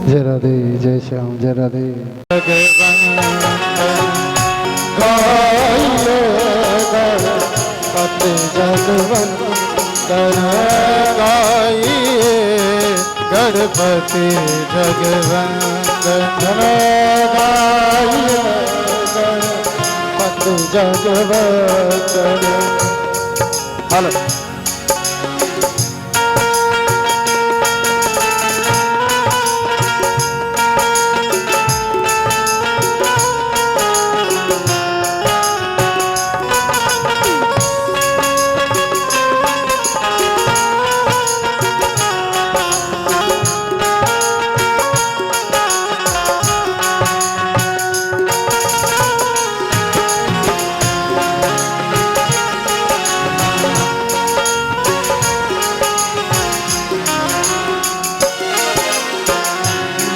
जय राधे जय श्याम जय राधे। गणपति जगवंदन गाइए, गणपति जगवंदन गाइए, गणपति जगवंदन। हेलो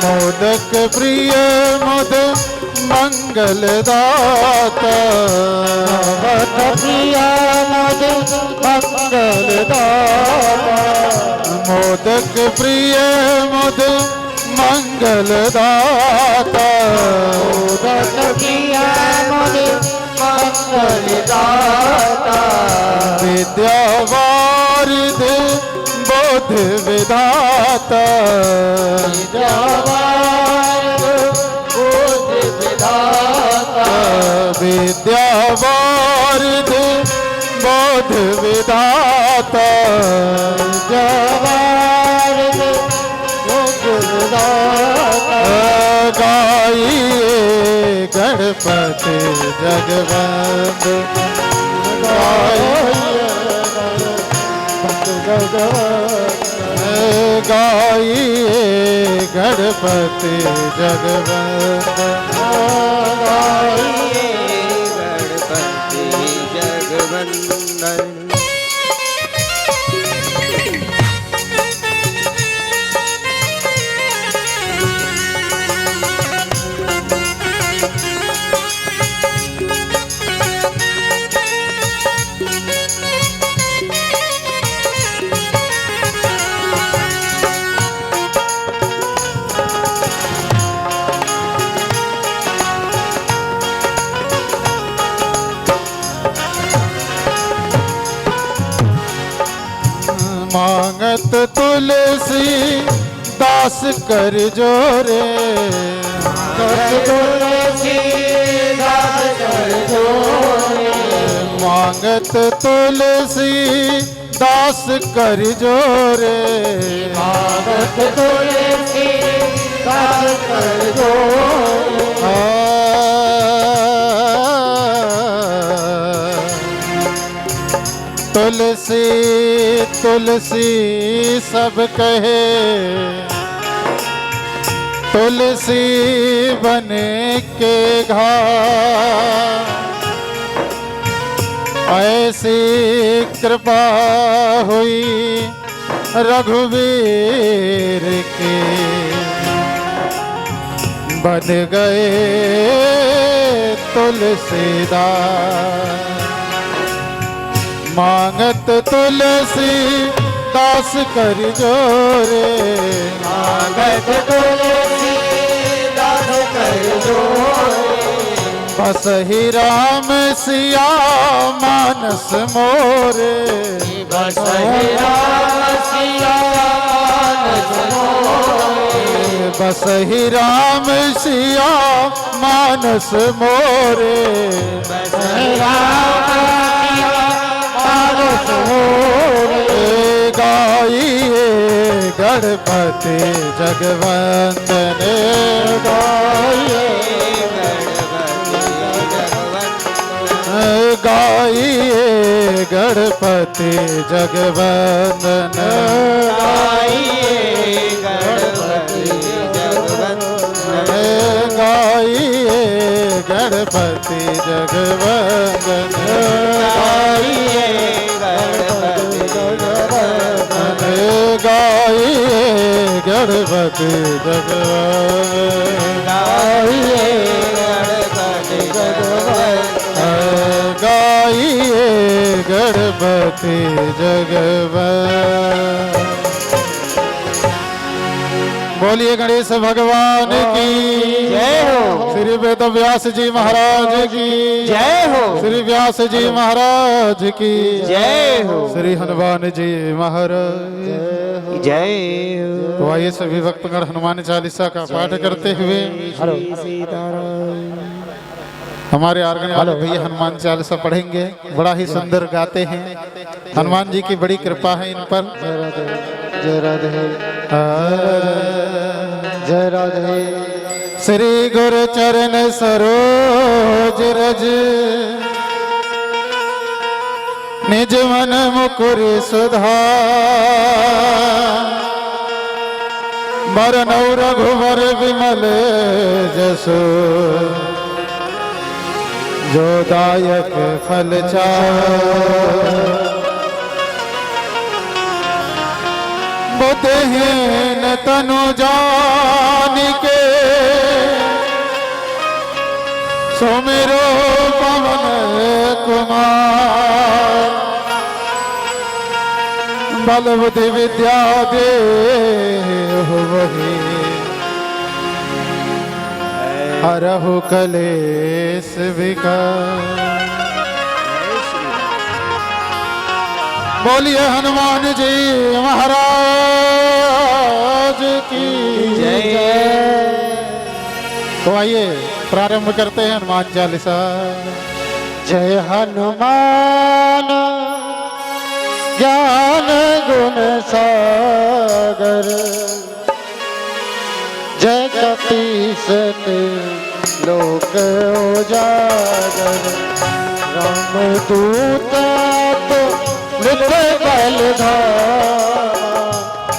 मोदक प्रिय मुद मंगलदाता, मोदक प्रिय मुद मंगलदाता, मोदक प्रिय मुद मंगलदाता, मोदक प्रिय मुद मंगलदाता, विद्यावारिध बोध विधाता, विद्यावारिध बोध विधाता, विद्यावारिध बोध विधाता। गाइए गणपति जगवंदन, गाइए गणपति जगवंदन, गाइए गणपति जगवंदन, गाइए गणपति जगवंदन। मांगत तुलसी दास कर जोरे, तुलसी दास कर जोरे, मांगत तुलसी दास कर जोरे, मांगत तुलसी दास कर जोरे। तुलसी तुलसी सब कहे, तुलसी बने के घाट, ऐसी कृपा हुई रघुवीर के, बन गए तुलसीदास। मांगत तुलसी दास कर जोरे, मांगत तुलसी दास कर जोरे, बस ही राम सिया मानस मोरे, बस ही राम सिया मानस मोरे, बस ही राम सिया मानस मोरे, बस ही राम गाइए गणपति जगवंदन, गाइए गाइए गणपति जगवंदन, गाइए गणपति जगवंदन, गाइए गणपति जगवंदन, गाइए गणपति जगवंदन, गाइए गणपति जगवंदन, गाइए गणपति जगवंदन, गाइए गणपति जगवंदन। बोलिए गणेश भगवान की जय हो। श्री वेद व्यास जी महाराज की जय हो। श्री व्यास जी महाराज की जय हो। श्री हनुमान जी महाराज। जय हो। तो आइए सभी भक्तगण हनुमान चालीसा का पाठ करते हुए हमारे आर्गन वाले भैया हनुमान चालीसा पढ़ेंगे। बड़ा ही सुंदर गाते हैं। हनुमान जी की बड़ी कृपा है इन पर। जय राधे जय राधे। श्री गुरु चरण सरोज रज निज मन मुकुर सुधार बरनौ रघुवर विमल जसो जो दायक फल चार बुद्धहीन तनु जान के सुमिरो पवन कुमार बल बुद्धि विद्या दे वही हरहु कलेश विकार। बोलिए हनुमान जी महाराज की जय। तो आइए प्रारंभ करते हैं हनुमान चालीसा। जय हनुमान ज्ञान गुण सागर जय कपीस लोक उजागर रामदूत नित बलधामा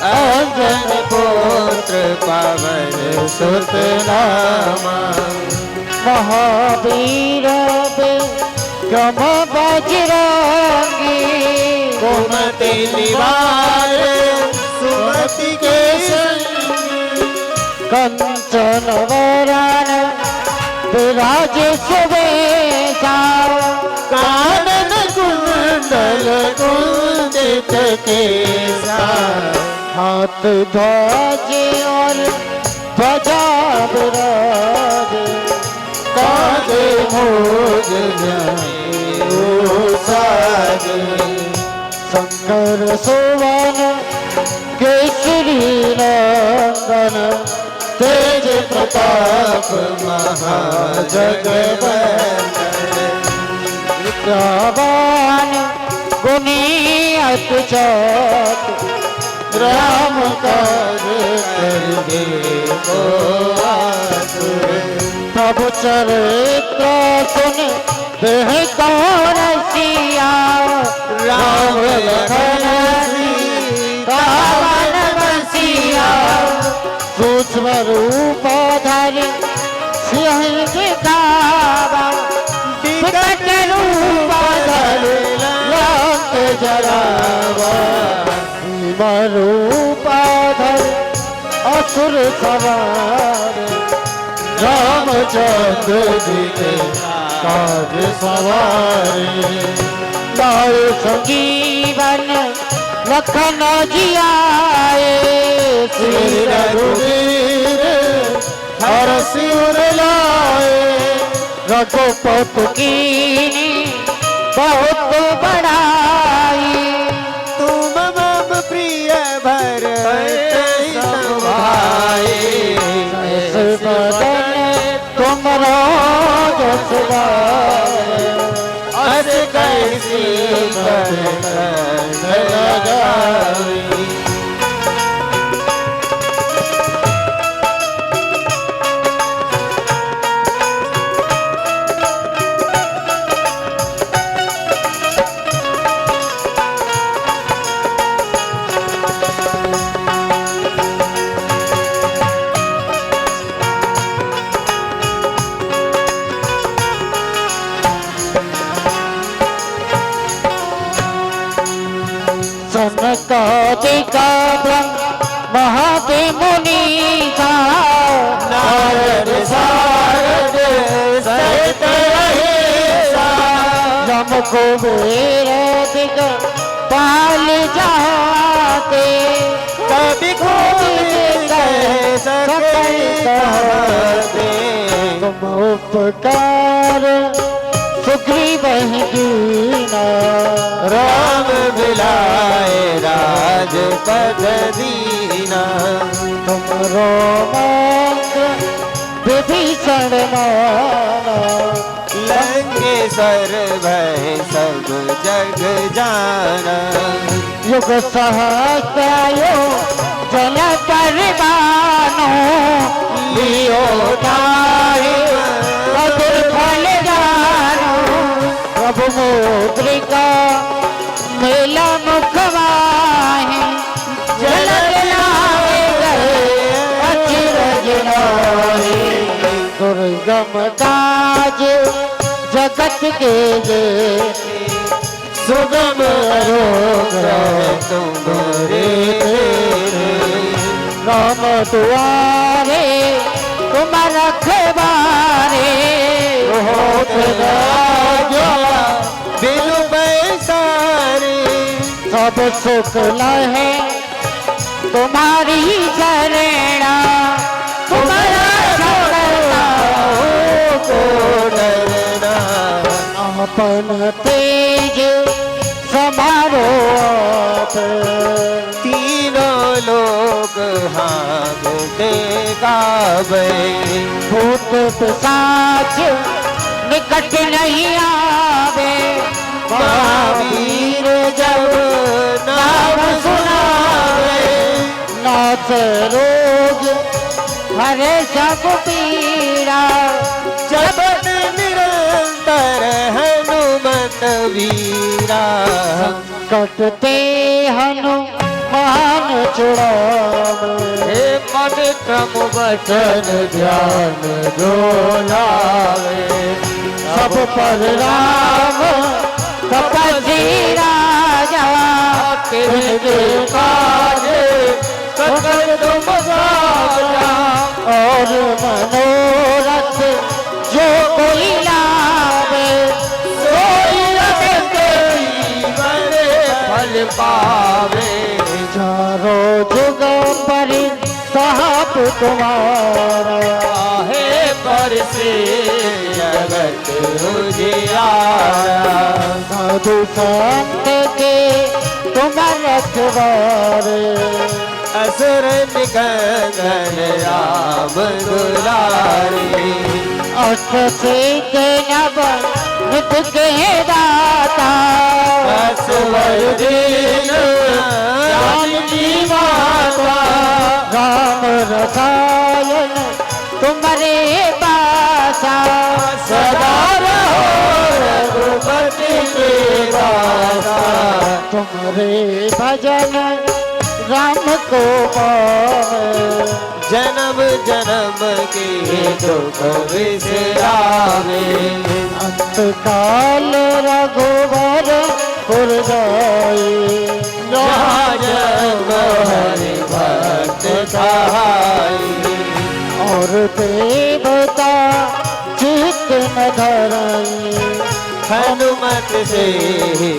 अंजन पुत्र पवन सुत नामा महावीर विक्रम बजरंगी कुमति निवार सुमति के संगी कंचन वरण विराज सुवेशा कानन कुंडल कुंदित केसा हाथ ध्वज और ध्वजा विराज कांधे भोज साज शंकर सुवन केसरी नंदन तेज प्रताप महाजगवंदन विद्यावान गुणी अति चातुर राम काज करबे को आतुर प्रभु चरित्र सुन देह कौन सिया राम लखन सीता वन बसिया सूक्ष्म रूप धरि सिंह दिखावा विकट रूप धरि लंक जरावा भीम रूप धरि असुर सवार रामचंद्र जी के काज सवारे लाए संजीवन लखन जियाए श्री रघुवीर हर सिर लाए रघुपत कीनी बहुत बड़ाई तुम मम प्रिय भर भाई बदन तुम जस अस कैसी लगाई सनकादिका महादे मुनीसा नारद सारद सहित अहिसा यम कुबेर दिग पाल जाते कभी खोज गए तुम उपकार सुग्रीव दीना, राम बिलाए राजपद दीना, तुमरो मंत्र विभीषण माना, लंकेश्वर भय सब जग जाना, युग सहस्रायो जन परवानो, लियो तारे मधुर फल जानो, प्रभु मुद्रिका मेला मुखवाहे, जलद लावे गए अचिरज नाहि, दुर्गम काज जगत के जे, सुगम अनुग्रह तुम्हारे राम दुआरे तुम रखवारे, होत राजा बिनु पैसारे, सब सुख लहे तुम्हारी शरणा, तुम्हारा शरणा को डरना, अपन तेज समारो आप, तीनों लोग हाँकते गावे, भूत पिशाच निकट नहीं आवे, महावीर जब नाम सुनावे, नाथ रोग हरे सब पीड़ा, जपत निरंतर हनुमत वीरा, कटते हनुमान छुड़ावे, हे मन क्रम वचन ध्यान जो लावे, सब पर राम तपस्वी राजा, तेरे काज सकल तुम साजा, और मनोरथ जो कोई लावे, सोई रखते जीवन फल पावे, चारों जुग पर साहब तुम्हारा, आहे पर से जगत उजियारा, साधु संत के तुम रखवारे, असुर निकंदन राम दुलारे, अष्ट सिद्ध नव नित के दाता, असवर दीन जानकी माता, राम रसायन तुम्हारे पासा, सदा रहो रघुपति के दासा, तुम्हारे भजन राम को पावे, जन्म जन्म के दुख विसरावे, अंत काल रघुवर पुर जाए, जहाँ जन्म हरि भक्त कहाई, और देवता चित्त न धराई, हनुमत से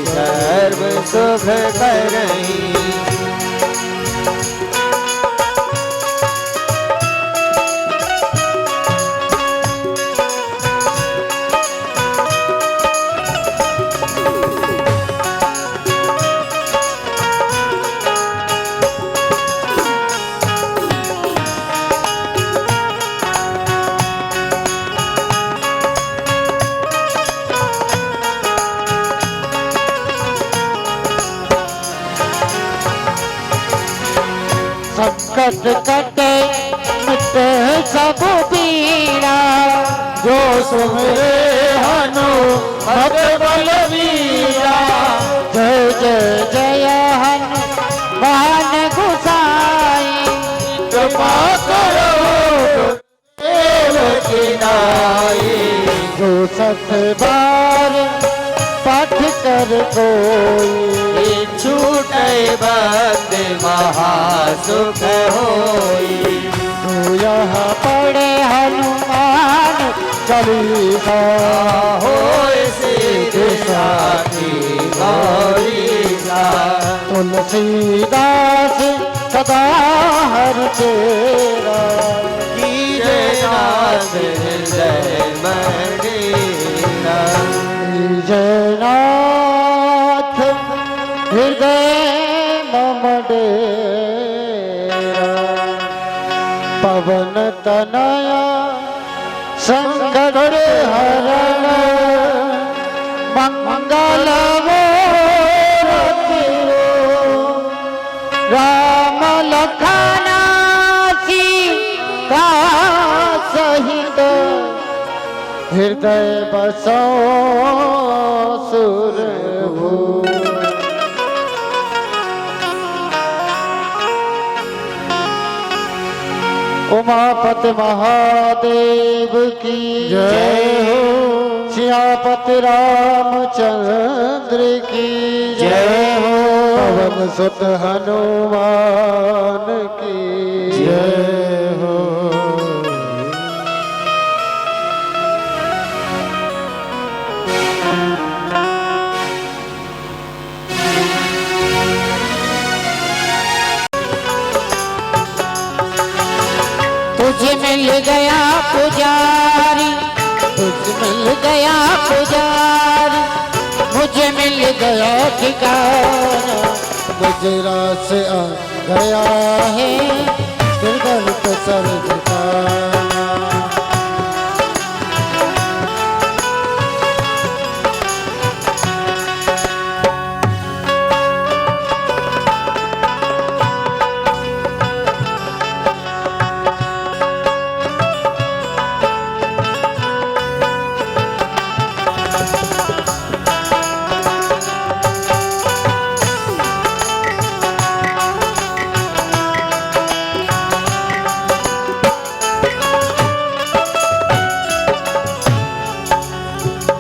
सर्व सुख करई, संकट कटे मिटे सब पीड़ा, जो सुमरे हनुमत बलवीरा, जय जय जय हनुमान गोसाई, कृपा करो देव की नाई, जो सत बार पाठ कर कोई, छूटे बंद महासुख होई, तो यह पढ़े हनुमान चालीसा, होय सिद्ध साखी गौरीसा, तुलसीदास सदा हर तेरा, कीजे नाथ बंद हृदय मंदिरा। जयनाथ हृदय मम डेरा, पवन तनया संकट हरण, मंगल मूर्ति राम लखन सीता सहित, हृदय बसो सुरभूप। उमापति महादेव की जय हो, सियापति रामचंद्र की जय हो, पवन सुत हनुमान की जय हो। तुझे मिल गया पुजारी, तुझे मिल गया पुजारी, मुझे मिल गया ठिकाना, गुजरात से आ गया है गिरधर पे सर झुकाना।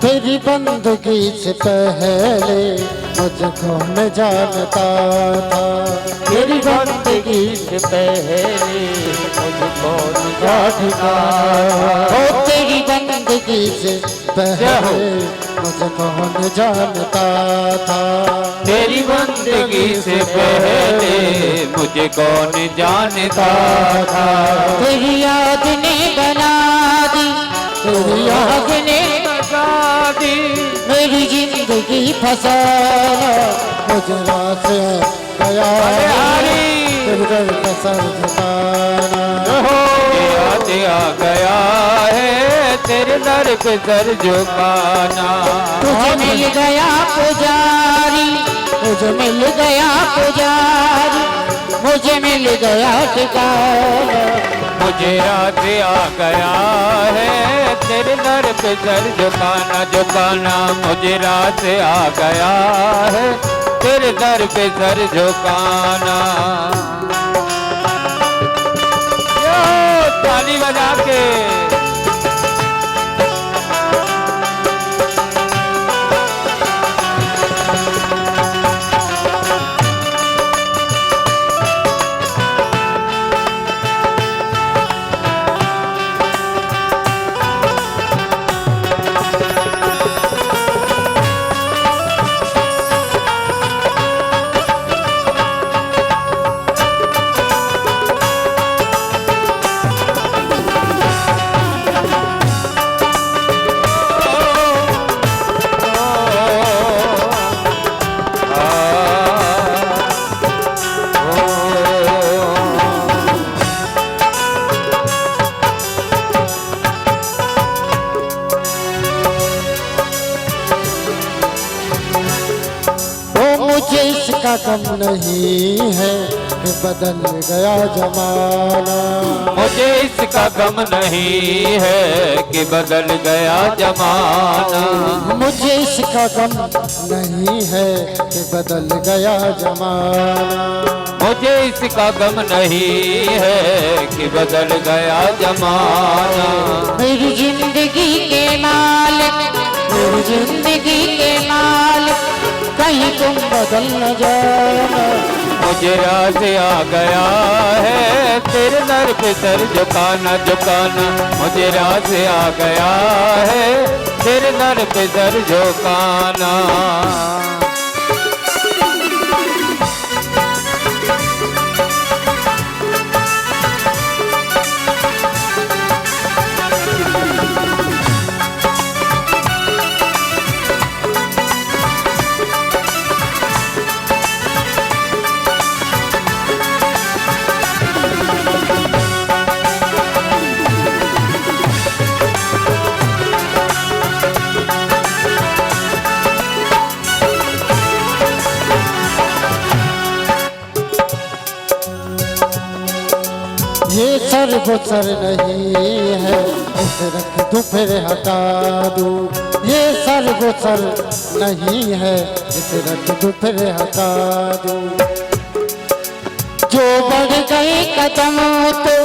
तेरी बंदगी से पहले मुझको मैं जानता था, तेरी बंदगी से पहले मुझको जानता ओ तेरी बंदगी से पहले मुझको मैं जानता था, तेरी बंदगी से पहले मुझे कौन जानता था। तेरी याद ने बना दी, तेरी याद ने बता दी मेरी जिंदगी फसाना, गुजरात से गया हरी गिरधर पे सर झुकाना। याद आ गया है तेरे दर पे सर झुकाना। तुझे मिल गया पुजारी, तुझे मिल गया पुजारी, मुझे मिल गया ठिकाना, मुझे याद आ गया है तेरे दर पे सर झुकाना झुकाना। मुझे रात आ गया है तेरे दर पे सर झुकाना। यो ताली बजा के मुझे इसका गम नहीं है कि बदल गया जमाना, मुझे इसका गम नहीं है कि बदल गया जमाना। मुझे इसका गम नहीं है कि बदल गया जमाना, मुझे इसका गम नहीं है कि बदल गया जमाना। मेरी जिंदगी के मालिक, मेरी जिंदगी के मालिक, कहीं तुम बदल न जाना। मुझे राज आ गया है तेरे दर पे सर झुकाना झुकाना। मुझे राज आ गया है तेरे दर पे सर झुकाना। वो सर नहीं है, इसे रख दूं फिर हटा दूं। ये सर वो सर नहीं है, इसे रख दूं फिर हटा दूं। जो बढ़ गए कदम तो,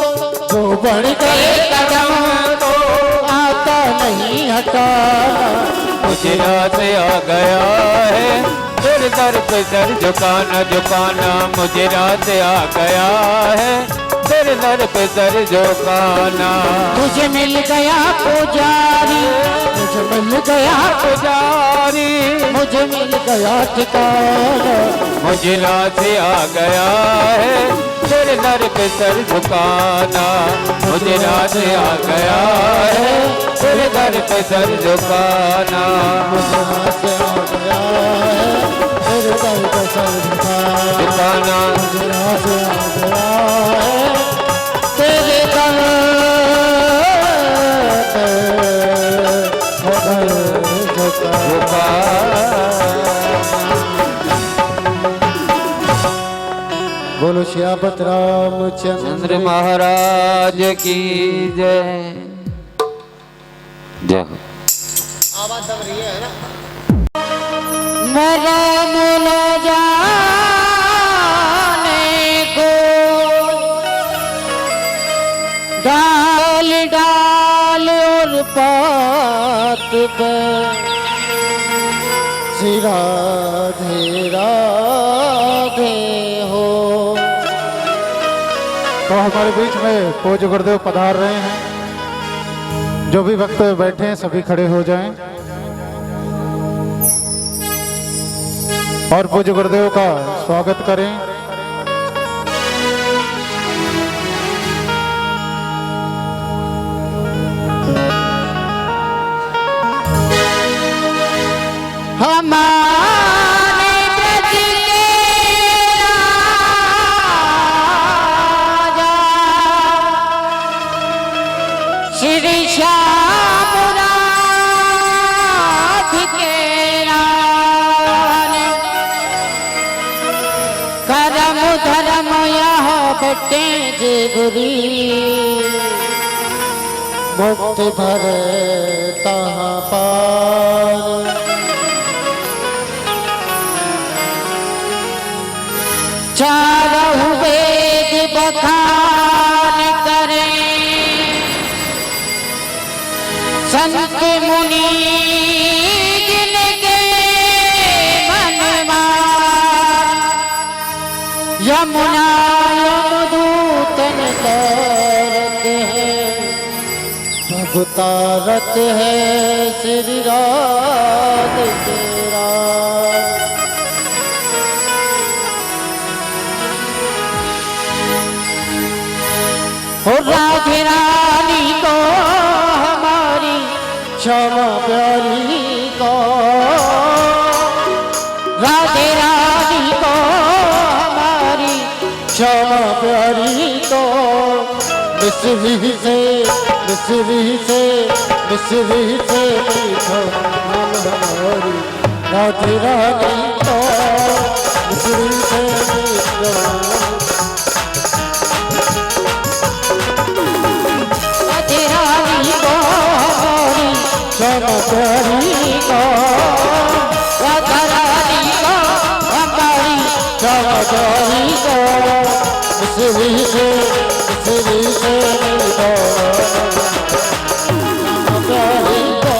जो बढ़ गए कदम तो आता नहीं हटाना। मुझे रात आ गया है तेरे दर पे सर झुकाना झुकाना। मुझे रात आ गया है तेरे दर पे सर झुकाना। तुझे मिल गया पुजारी, मुझे मिल गया पुजारी, मुझे मिल गया ठिकाना। मुझे रात आ गया है तेरे दर पे सर झुकाना। मुझे रात आ गया है तेरे दर पे सर झुकाना। मुझे रात आ गया है तेरे दर पे सर झुकाना। मुझे रात आ गया है तेरे दर पे सर झुकाना। बोलो श्यामत रामचंद्र चंद्र महाराज की जय। जय हो। मेरा मुल जाने को डाल डाल और पात पे श्री राधे राधे हो। तो हमारे बीच में पूज्य गुरुदेव पधार रहे हैं। जो भी भक्त बैठे हैं सभी खड़े हो जाएं और पूज्य गुरुदेव का स्वागत करें। हमारे ब्रज के राजा श्री श्याम राधिके रानी। करम धर्म यह बटे जे बुरी, मुक्ति भरे तहाँ पार। चारों वेद बखान करें, संत मुनि जिनके मन मान। यमुना यमदूतन तरत है, प्रभु तारत है श्री राधिके रानी। और राधे रानी को हमारी श्यामा प्यारी को, राधे रानी को हमारी श्यामा प्यारी को। मिश्री से मिश्री से मिश्री से मीठो नाम हमारी राधे रानी को। मिश्री से मीठो राधे रानी को हमारी श्यामा प्यारी को। राधा रानी को हमारी श्यामा प्यारी को। मिश्री से मीठो श्यामा प्यारी को।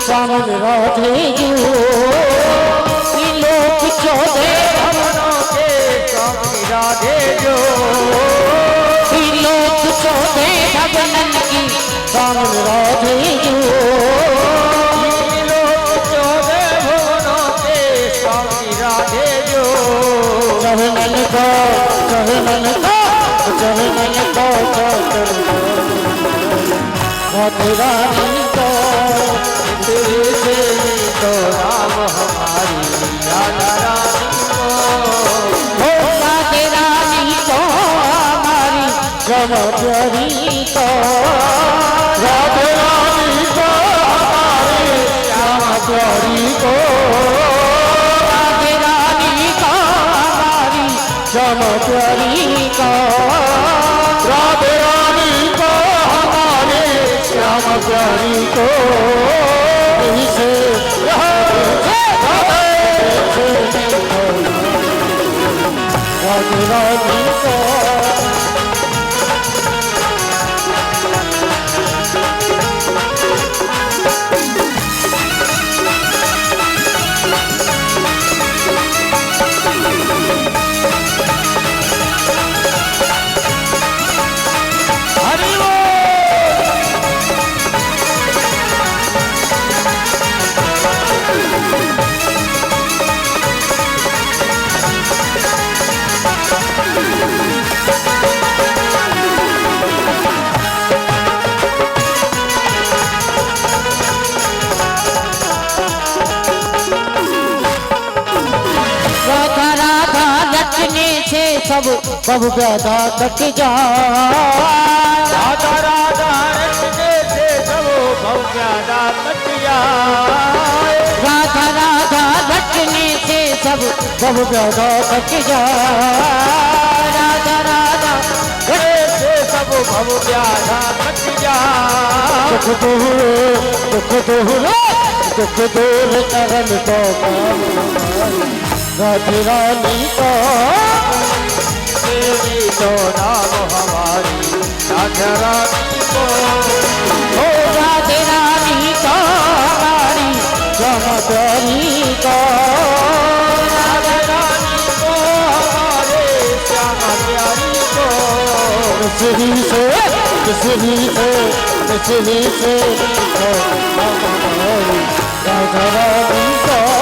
सावन राधे जो लोक चौदह भवनों के स्वामी राधे जो लोक चौदह सब नन की दामन राधे जो चरणन को चरणन को चरणन को राधे रानी को तेरे से तो राम हमारी राधा रानी को राधे रानी को हमारी जम प्यारी को राधे रानी को हमारी जम प्यारी को श्याम प्यारी का राधे रानी को हमारे श्याम प्यारी को से राधे रानी को सब सब व्याधा कट जाए राधा राधा रटने से सब भव व्याधा कट जाए राधा राधा रटने से सब भव व्याधा कट जाए राधा राधा रटने से सब भव व्याधा कट जाए दुख दूर चरण को राधे रानी को तेरी तो नाम हमारी राधा रानी को ओ राधे रानी को हमारी जम प्यारी को राधे रानी को हमारे श्याम प्यारी को श्री से राधा रानी को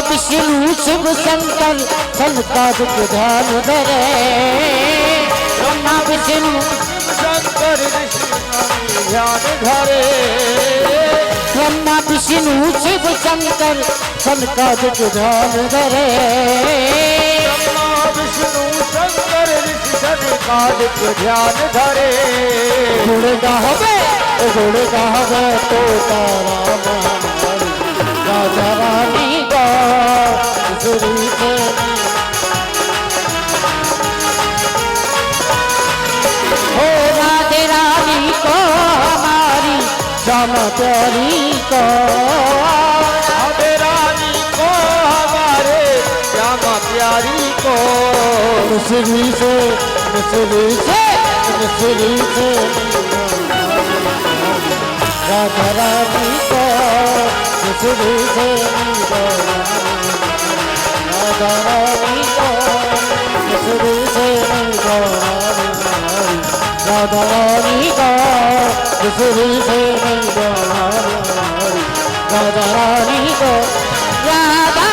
विष्णु शिव शंकर सनकादिक ध्यान धरे ब्रह्मा विष्णु शंकर ध्यान धरे ब्रह्मा विष्णु शिव शंकर सनकादिक ध्यान धरे ब्रह्मा विष्णु शंकर सनकादिक ध्यान धरे गुण गावे तो तारा राधा रानी को श्री से हो राधे रानी को हमारी श्याम प्यारी को राधे रानी को हमारे श्याम प्यारी को श्री से राधा रानी को श्री से राधा रानी को श्री से राधा रानी को श्री से राधा रानी को राधा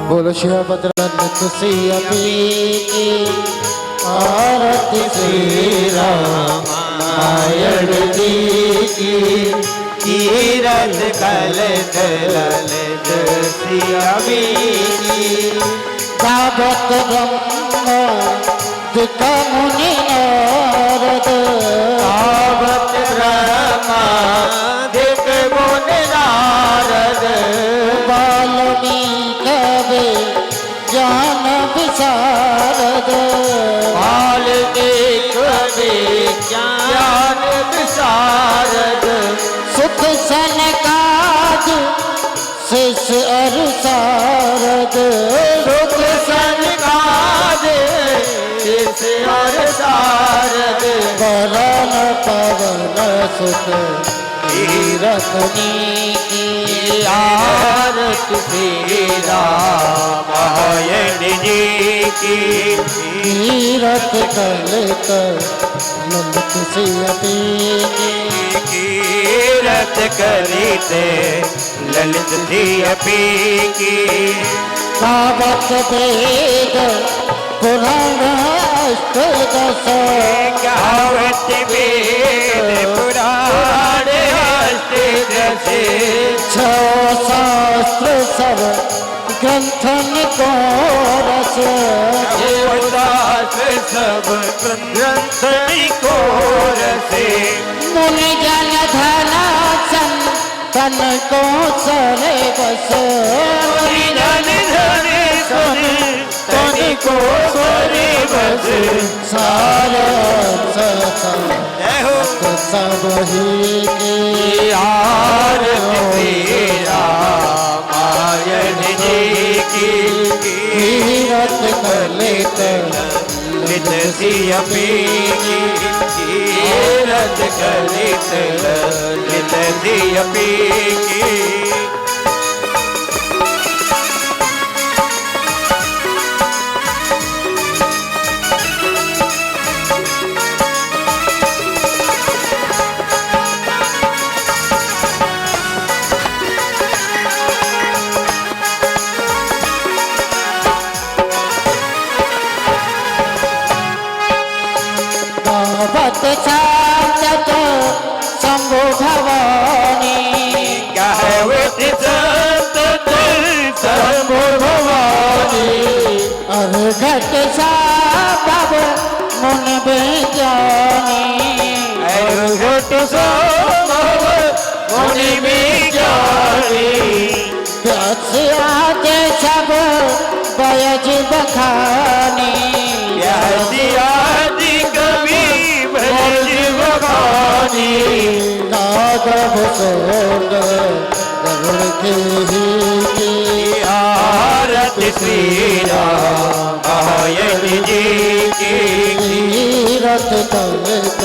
बोलो शिव बद्रन तुसिया पी की आरती श्री रामायण जी की कीरत कलत ललित सियावी गावत ब्रह्म दिका मुनि नारद आवत ब्रह्मादिक मुनि नारद वाल्मीकि कवि ज्ञान विशारद वाल्मीकि कवि ज्ञान विशारद सुख सनकाद शिष अरु शारद सुख सनकाद शिष और शारद वरण पवन सुत कीरतनी की आरत श्री रामायण जी की कीरत कलित ललित सियती कीरत कलित ललित सियपी की गावत वेद पुराण अष्टदश गावत वेद पुराण अष्टदश छो शास्त्र सब ग्रंथन को रस देवदास सब ग्रंथ को रसे मुनि जन धन संतन को सरे बस धन धन सन तन को सरे बस सारा सत्संग जय हो सब ही की आरती रामायण जी की कीरत कलित लित सियपी की कीरत कलित लित सियपी की गावत शांत शंभु भवानी गावत संत शंभु भवानी अरे घट साबब मुन बेजानी घट संभव मुनि विज्ञानी प्यास आते सब बयज बखानी आदि कवि भज बखानी नागव सोड गरुड़ के ही आरत श्री रामायण जी की कीरत कलित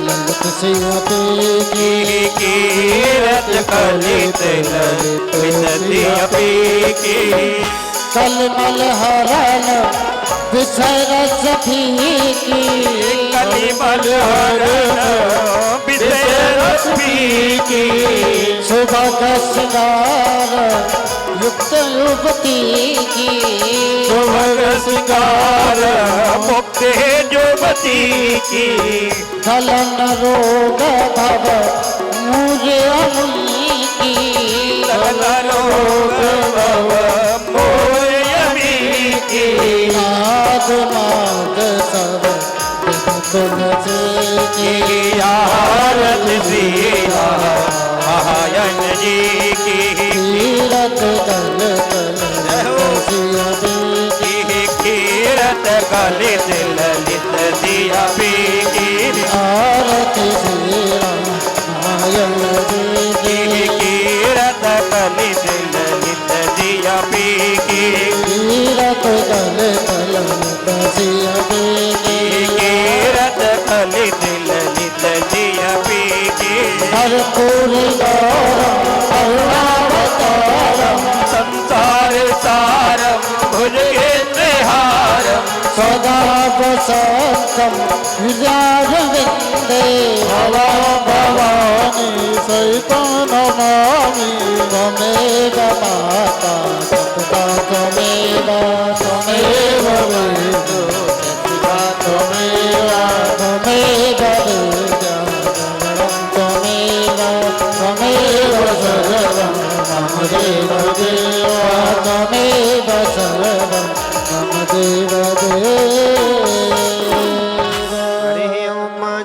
ललित सियती की कीरत कलित ललित सियपी की कलमल हरण विषय रस फीकी कलिमल हरण विषय रस फीकी सुबह का श्रृंगार युक्त युवती की सुभग सिंगार मुक्त जुवती की कलन रोग भव मुझे अमुई की लोग भव मोयमी की नाद नाद सब तुलसी की आरत श्री रामायण जी की कीरत कलित सियती कीरत कलित ललित सियपी की आरती श्री रामायण जी की कीरत कलित ललित सियपी की कीरत कलित ललित सियती की कीरत कलित ललित सियपी की भरपूर गौरम करुणावतारम संसार सारम भुजगेन्द्रहारम सदा वसंतम विद्यारविंदे भवा भवानी सहितं नमामि त्वमेव माता पिता त्वमेव मम देवदेव त्वमेव सर्वं मम देवदेव। हरिः ॐ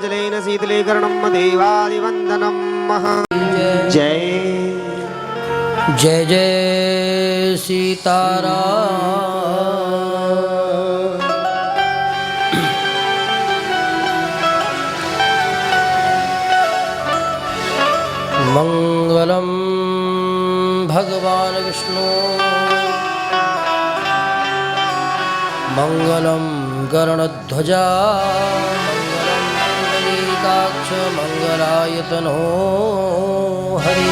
जलेन शीतलीकरणं देवादिवन्दनं महा जय जय जय सीताराम। मंगलम भगवान विष्णु मंगलम गरुड़ध्वजा मंगलम पुंडरीकाक्ष मंगलायतनो हरि।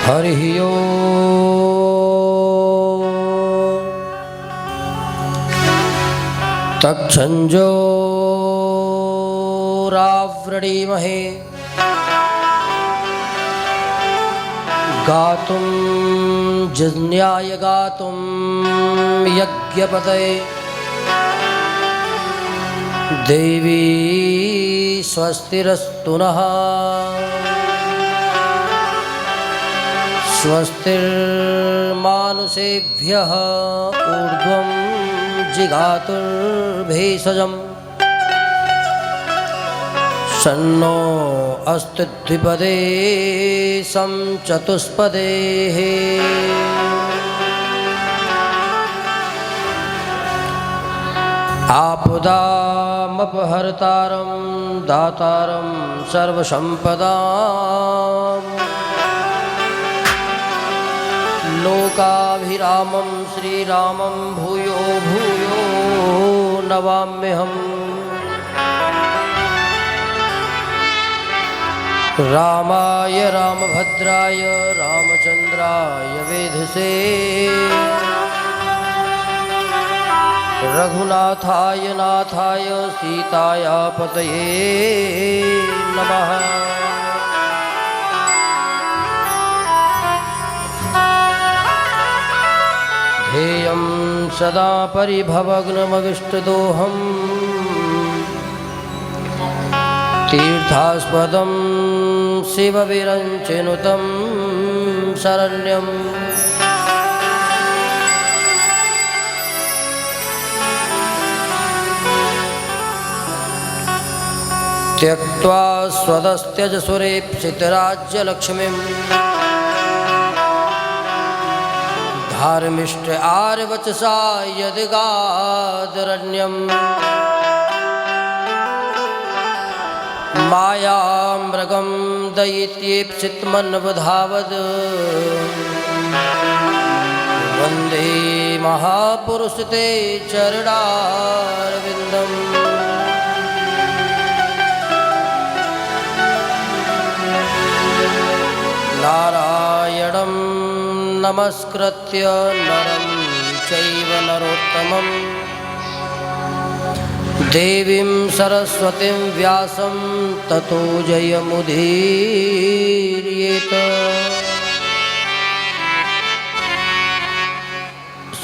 हरिः ओम् तच्छञ्जोराव्रणीमहे गातुं जज्ञाय गातुं यज्ञपतये देवी स्वस्तिरस्तु नः स्वस्तिर्मानुषेभ्यः ऊर्ध्वं जिगातुर्भेषजम् शन्नो अस्ति द्विपदे सं चतुष्पदेः। आपदामपहर्तारं दातारं सर्वसम्पदाम् लोकाभिरामं श्रीरामं भूयो भूयो नमाम्यहम्। रामाय रामभद्राय रामचन्द्राय वेधसे रघुनाथाय नाथाय सीताया पतये नमः। ध्येयं सदा परिभवग्नमविष्टदोहम् तीर्थास्पदं शिवविरञ्चिनुतं शरण्यम्। त्यक्त्वा स्वदस्त्यजसुरेप्सितराज्यलक्ष्मीम् धार्मिष्ट आर्यवचसा यदिगादरण्यम् मायामृगं दयित्येप्सितमन्वधावद् वन्दे महापुरुषते चरणारविन्दम्। नारायणं नमस्कृत्य नरं चैव नरोत्तमं देवीं सरस्वतीं व्यासं ततो जयमुदीरयेत।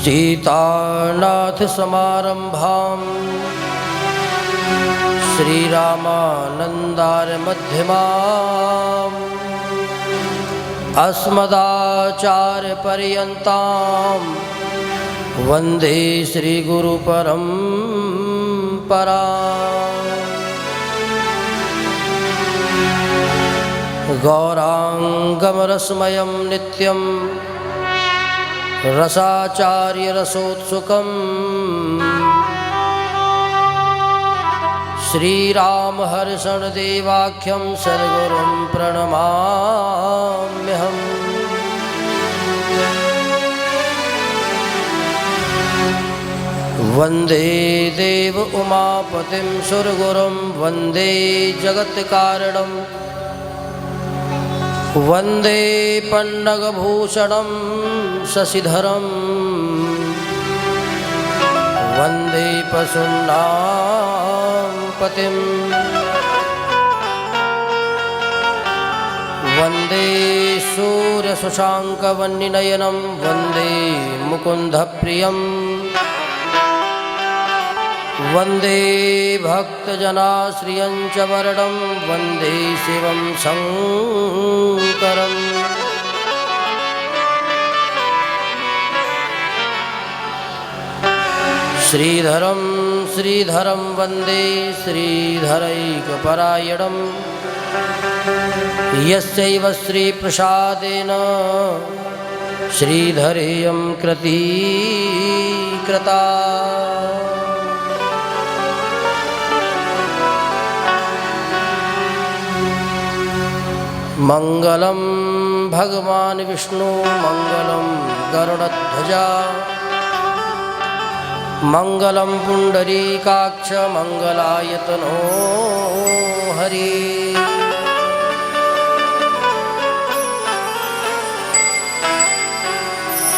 सीतानाथसमारम्भां श्रीरामानन्दारमध्यमाम् अस्मदाचार्यपर्यन्तां वन्दे श्रीगुरुपरम्पराम्। गौराङ्गमरसमयं नित्यं रसाचार्यरसोत्सुकम् श्रीरामहर्षणदेवाख्यं सद्गुरुं प्रणमाम्यहम्। वन्दे देव उमापतिं सुरगुरुं वन्दे जगत्कारणं वन्दे पन्नगभूषणं शशिधरं वन्दे पशूनां पतिं वन्दे सूर्यशशाङ्कवन्निनयनं वन्दे मुकुन्दप्रियं वन्दे भक्तजनाश्रियं च वरदं वन्दे शिवं शङ्करम् श्रीधरं श्रीधरं वन्दे श्रीधरैकपरायणं यस्यैव श्रीप्रसादेन श्रीधरेयं कृता मंगलम भगवान विष्णु मंगलम गरुड़ध्वजा मंगलम पुंडरीकाक्ष मंगलायतनो हरि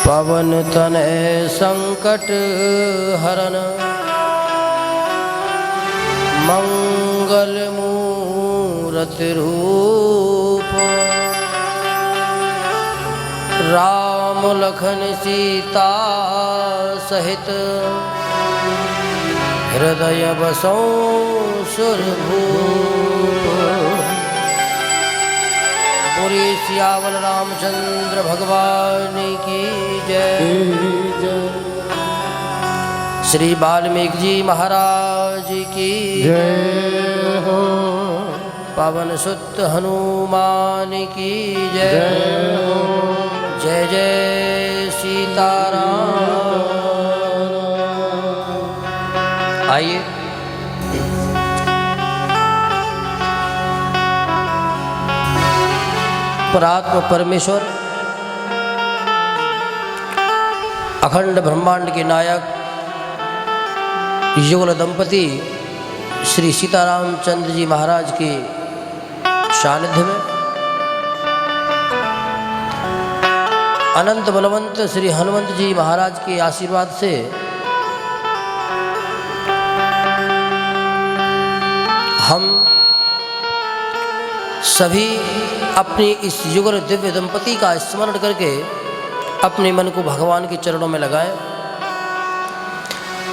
पवन तनय संकट हरन मंगल मूर्ति रूप राम लखन सीता सहित हृदय बसौ सुरभूप पूरी सियावल रामचंद्र भगवान की जय। श्री वाल्मीकि जी महाराज की जय हो। पवन सुत हनुमान की जय हो। जय जय सीताराम। आइए परात्म परमेश्वर अखंड ब्रह्मांड के नायक युगल दंपति श्री सीताराम चंद्र जी महाराज के सानिध्य में अनंत बलवंत श्री हनुमंत जी महाराज के आशीर्वाद से हम सभी अपनी इस युगल दिव्य दंपति का स्मरण करके अपने मन को भगवान के चरणों में लगाएं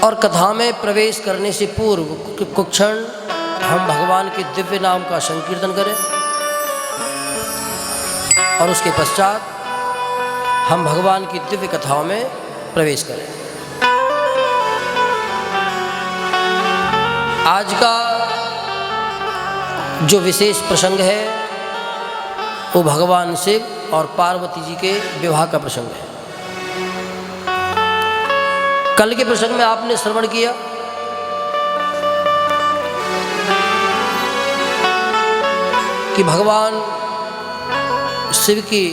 और कथा में प्रवेश करने से पूर्व कुछ क्षण हम भगवान के दिव्य नाम का संकीर्तन करें और उसके पश्चात हम भगवान की दिव्य कथाओं में प्रवेश करें। आज का जो विशेष प्रसंग है वो भगवान शिव और पार्वती जी के विवाह का प्रसंग है। कल के प्रसंग में आपने श्रवण किया कि भगवान शिव की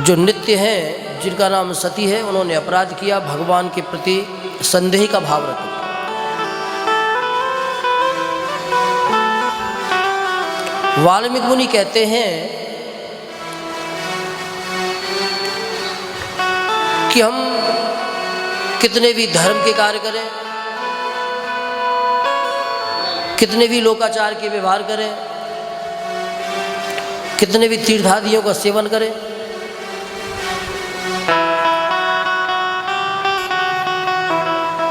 जो नित्य हैं जिनका नाम सती है उन्होंने अपराध किया, भगवान के प्रति संदेह का भाव रखा। वाल्मीकि मुनि कहते हैं कि हम कितने भी धर्म के कार्य करें, कितने भी लोकाचार के व्यवहार करें, कितने भी तीर्थादियों का सेवन करें,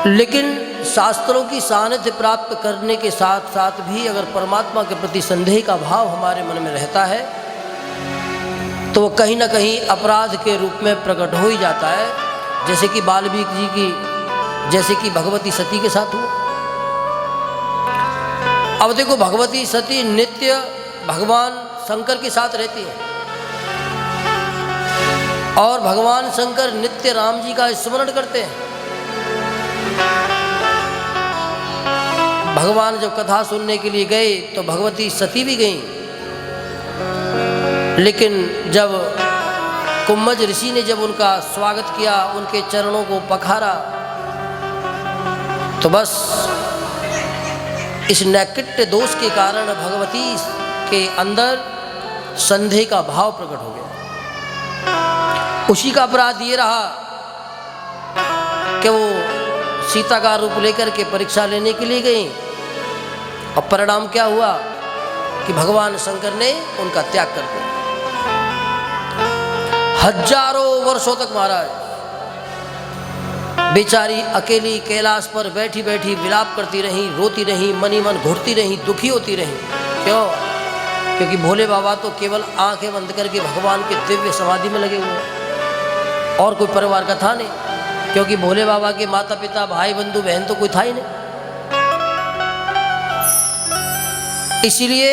लेकिन शास्त्रों की सानिध्य प्राप्त करने के साथ साथ भी अगर परमात्मा के प्रति संदेह का भाव हमारे मन में रहता है तो वो कहीं ना कहीं अपराध के रूप में प्रकट हो ही जाता है, जैसे कि वाल्मीकि जी की, जैसे कि भगवती सती के साथ हुआ। अब देखो भगवती सती नित्य भगवान शंकर के साथ रहती है और भगवान शंकर नित्य राम जी का स्मरण करते हैं। भगवान जब कथा सुनने के लिए गए तो भगवती सती भी गईं, लेकिन जब कुम्भज ऋषि ने जब उनका स्वागत किया, उनके चरणों को पखारा, तो बस इस नैकट्य दोष के कारण भगवती के अंदर संदेह का भाव प्रकट हो गया। उसी का अपराध ये रहा कि वो सीता का रूप लेकर के परीक्षा लेने के लिए गई और परिणाम क्या हुआ कि भगवान शंकर ने उनका त्याग कर दिया। हजारों वर्षों तक महाराज बेचारी अकेली कैलाश पर बैठी बैठी विलाप करती रही, रोती रही, मनी मन घुटती रही, दुखी होती रही। क्यों? क्योंकि भोले बाबा तो केवल आंखें बंद करके भगवान के दिव्य समाधि में लगे हुए और कोई परिवार का था नहीं, क्योंकि भोले बाबा के माता पिता भाई बंधु बहन तो कोई था ही नहीं। इसीलिए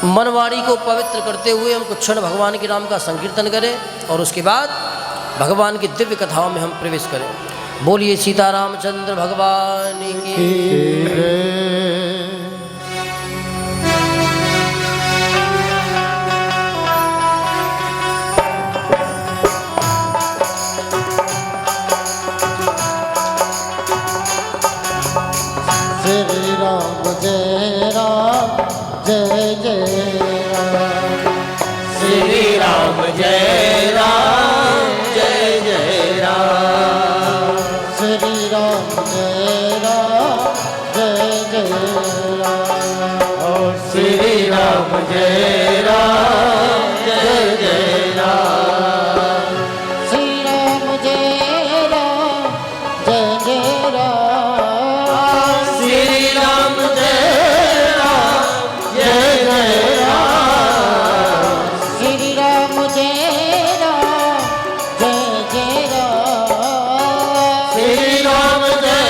मनवाणी को पवित्र करते हुए हम कुछ क्षण भगवान के नाम का संकीर्तन करें और उसके बाद भगवान की दिव्य कथाओं में हम प्रवेश करें। बोलिए सीतारामचंद्र भगवान की। श्री राम जय राम जय जय राम। श्री राम जय राम जय जय राम। श्री राम जय राम जय जय राम। श्री राम जय राम जय जय राम। श्री राम जय राम जय जय राम। श्री राम जय राम जय जय राम। श्री राम जय राम जय जय राम। श्री राम जय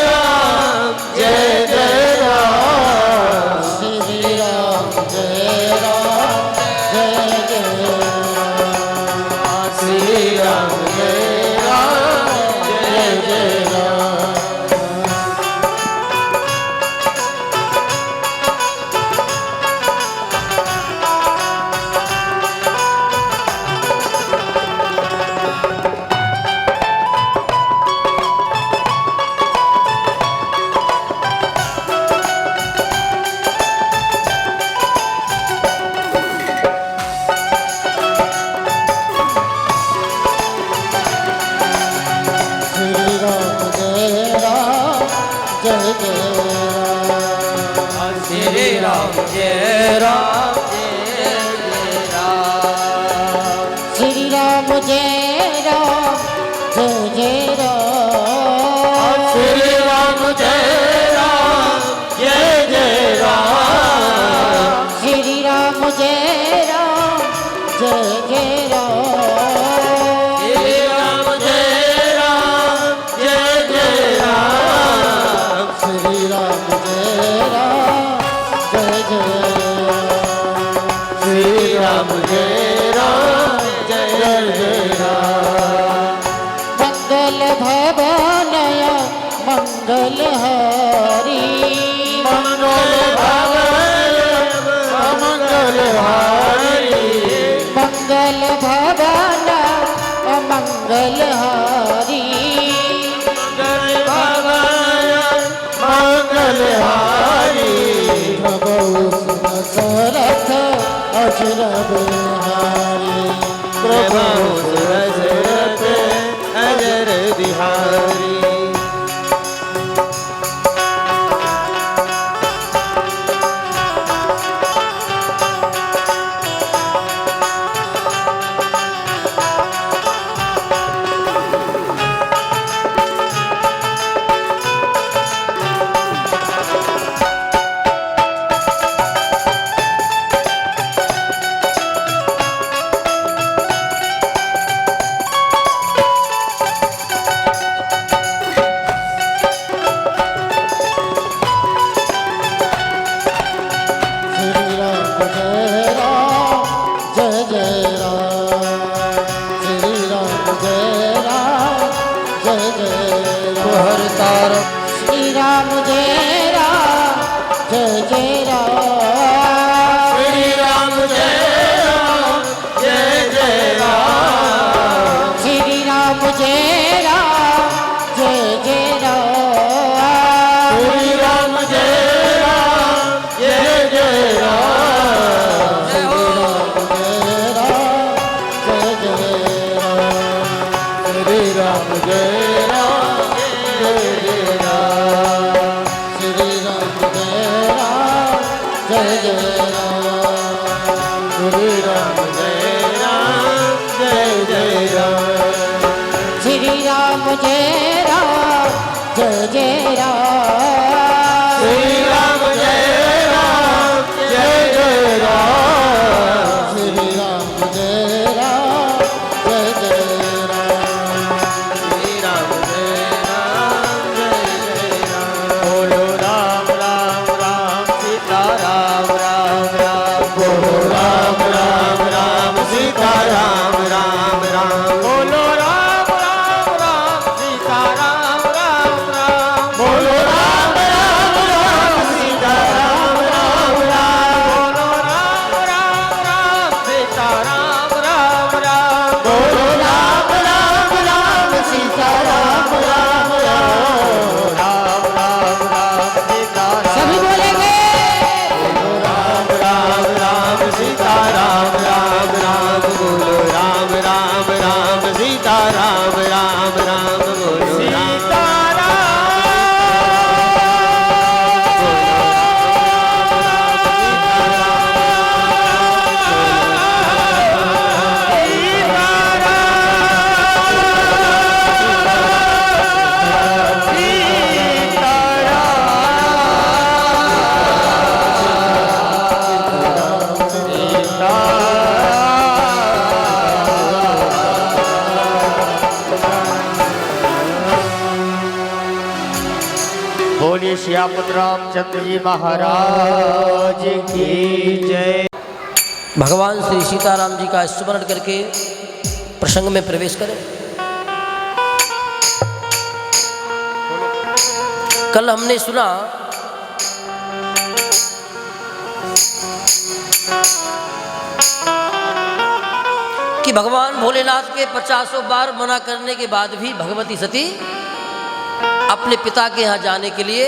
राम जय जय राम। श्री राम जय राम जय जय राम। श्री राम जय राम जय जय राम। श्री राम जय राम जय जय राम। श्री राम जय राम जय जय राम। श्री राम जय राम जय जय राम। श्री राम जय राम जय जय राम। श्री राम जय राम जय जय राम। श्री राम जय राम जय जय राम। श्री राम जय राम जय जय राम। श्री राम जय राम जय जय राम। मंगल भवनय मंगल हरि। मंगल भवन मंगल हारी। मंगल भवन मंगल हरि। मंगल भवन मंगल हारी। प्रभु दशरथ अचर बिहारी। प्रभु दशरथ अजर बिहारी। श्री राम जय राम जय जय राम। श्री राम जय राम जय जय राम। हर तार श्री राम जय राम जय जय राम। श्री राम जय राम जय जय राम। श्री राम जय राम जय जय राम। श्री राम जय राम जय जय राम। जय राम जय जय राम। श्री राम जय राम जय जय राम। श्री राम जय राम जय जय राम। श्री राम जय राम जय राम जय जय राम। श्री राम जय राम जय जय राम। श्री राम जय राम जय जय राम। श्री राम जय राम जय जय राम। बोलो राम राम राम सीता राम राम राम। बोलो राम राम राम सीता राम राम राम। बोलो राम राम राम सीता राम राम राम। बोलो राम राम राम सीता राम राम राम। बोलो राम राम राम सीता राम राम राम। बोलो राम राम राम सीता राम राम राम। राम राम राम सीता राम। सभी बोलेंगे राम राम राम सीता राम राम राम। बोलो राम राम राम सीता राम राम राम। बोलो सीता बोलिए श्यामत रामचंद्र जी महाराज की जय। भगवान श्री सीताराम जी का स्मरण करके प्रसंग में प्रवेश करें। कल हमने सुना कि भगवान भोलेनाथ के 50 बार मना करने के बाद भी भगवती सती अपने पिता के यहाँ जाने के लिए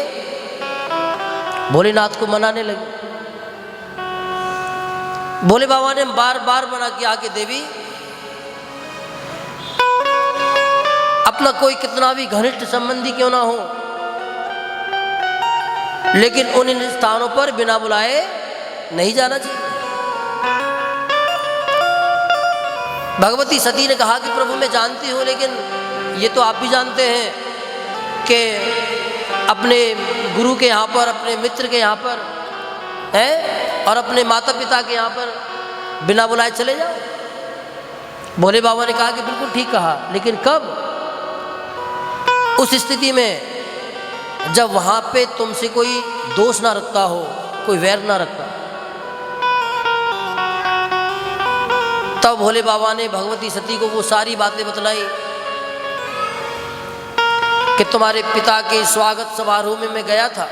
भोलेनाथ को मनाने लगी। भोले बाबा ने बार बार मना किया कि देवी, अपना कोई कितना भी घनिष्ठ संबंधी क्यों ना हो, लेकिन उन इन स्थानों पर बिना बुलाए नहीं जाना चाहिए। भगवती सती ने कहा कि प्रभु मैं जानती हूं, लेकिन ये तो आप भी जानते हैं कि अपने गुरु के यहाँ पर, अपने मित्र के यहाँ पर है और अपने माता पिता के यहाँ पर बिना बुलाए चले जाओ। भोले बाबा ने कहा कि बिल्कुल ठीक कहा, लेकिन कब? उस स्थिति में जब वहाँ पे तुमसे कोई दोष ना रखता हो, कोई वैर ना रखता। तब भोले बाबा ने भगवती सती को वो सारी बातें बतलाई कि तुम्हारे पिता के स्वागत समारोह में मैं गया था,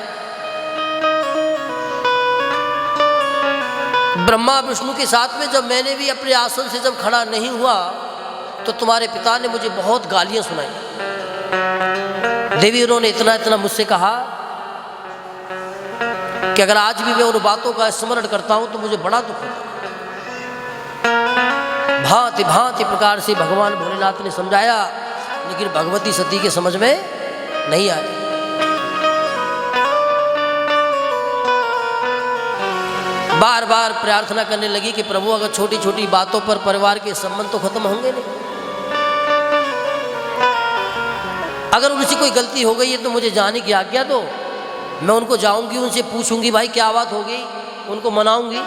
ब्रह्मा विष्णु के साथ में। जब मैंने भी अपने आसन से जब खड़ा नहीं हुआ तो तुम्हारे पिता ने मुझे बहुत गालियां सुनाई। देवी, उन्होंने इतना इतना मुझसे कहा कि अगर आज भी मैं उन बातों का स्मरण करता हूं तो मुझे बड़ा दुख होता। भांति भांति प्रकार से भगवान भोलेनाथ ने समझाया, लेकिन भगवती सती के समझ में नहीं आया। बार बार प्रार्थना करने लगी कि प्रभु, अगर छोटी छोटी बातों पर परिवार के संबंध तो खत्म होंगे नहीं। अगर उनसे कोई गलती हो गई है तो मुझे जाने की आज्ञा दो, मैं उनको जाऊंगी, उनसे पूछूंगी भाई क्या बात हो गई, उनको मनाऊंगी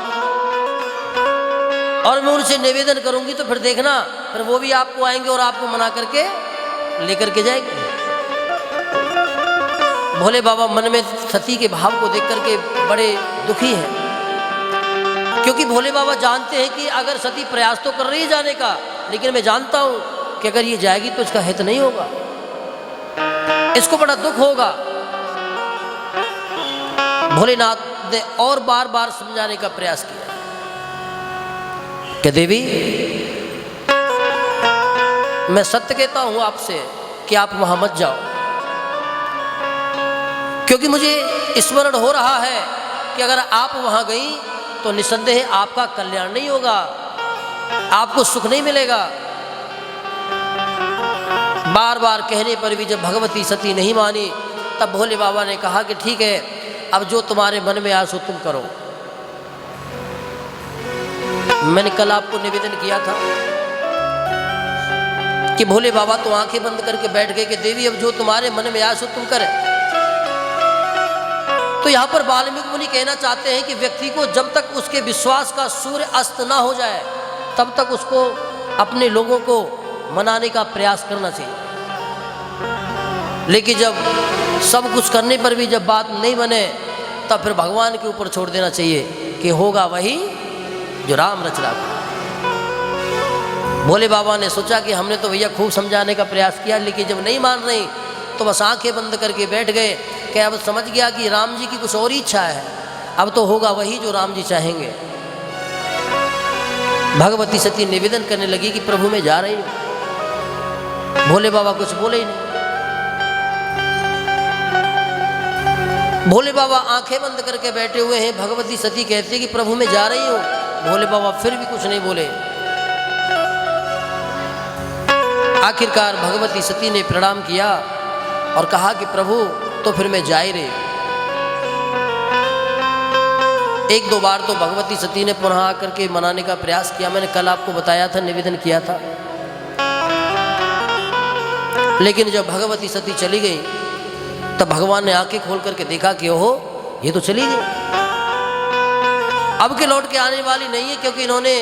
और मैं उनसे निवेदन करूंगी। तो फिर देखना, फिर वो भी आपको आएंगे और आपको मना करके लेकर के जाएंगे। भोले बाबा मन में सती के भाव को देख करके बड़े दुखी हैं, क्योंकि भोले बाबा जानते हैं कि अगर सती प्रयास तो कर रही है जाने का, लेकिन मैं जानता हूं कि अगर ये जाएगी तो इसका हित नहीं होगा, इसको बड़ा दुख होगा। भोलेनाथ ने और बार बार समझाने का प्रयास किया कि देवी, मैं सत्य कहता हूं आपसे कि आप वहां मत जाओ, क्योंकि मुझे स्मरण हो रहा है कि अगर आप वहां गई तो निसंदेह आपका कल्याण नहीं होगा, आपको सुख नहीं मिलेगा। बार बार कहने पर भी जब भगवती सती नहीं मानी, तब भोले बाबा ने कहा कि ठीक है, अब जो तुम्हारे मन में आए सो तुम करो। मैंने कल आपको निवेदन किया था कि भोले बाबा तो आंखें बंद करके बैठ गए कि देवी अब जो तुम्हारे मन में आया सो तुम करें। तो यहाँ पर वाल्मीकि मुनि कहना चाहते हैं कि व्यक्ति को जब तक उसके विश्वास का सूर्य अस्त ना हो जाए तब तक उसको अपने लोगों को मनाने का प्रयास करना चाहिए। लेकिन जब सब कुछ करने पर भी जब बात नहीं बने तब फिर भगवान के ऊपर छोड़ देना चाहिए कि होगा वही जो राम रच रहा था। भोले बाबा ने सोचा कि हमने तो भैया खूब समझाने का प्रयास किया, लेकिन जब नहीं मान रही तो बस आंखें बंद करके बैठ गए कि अब समझ गया कि राम जी की कुछ और ही इच्छा है, अब तो होगा वही जो राम जी चाहेंगे। भगवती सती निवेदन करने लगी कि प्रभु मैं जा रही हूँ। भोले बाबा कुछ बोले ही नहीं। भोले बाबा आंखें बंद करके बैठे हुए हैं। भगवती सती कहती है कि प्रभु मैं जा रही हूँ। भोले बाबा फिर भी कुछ नहीं बोले। आखिरकार भगवती सती ने प्रणाम किया और कहा कि प्रभु तो फिर मैं जा ही रही। एक दो बार तो भगवती सती ने पुनः आकर के मनाने का प्रयास किया। मैंने कल आपको बताया था, निवेदन किया था। लेकिन जब भगवती सती चली गई तब भगवान ने आंखें खोल करके देखा कि ओहो ये तो चली गई, अब के लौट के आने वाली नहीं है, क्योंकि इन्होंने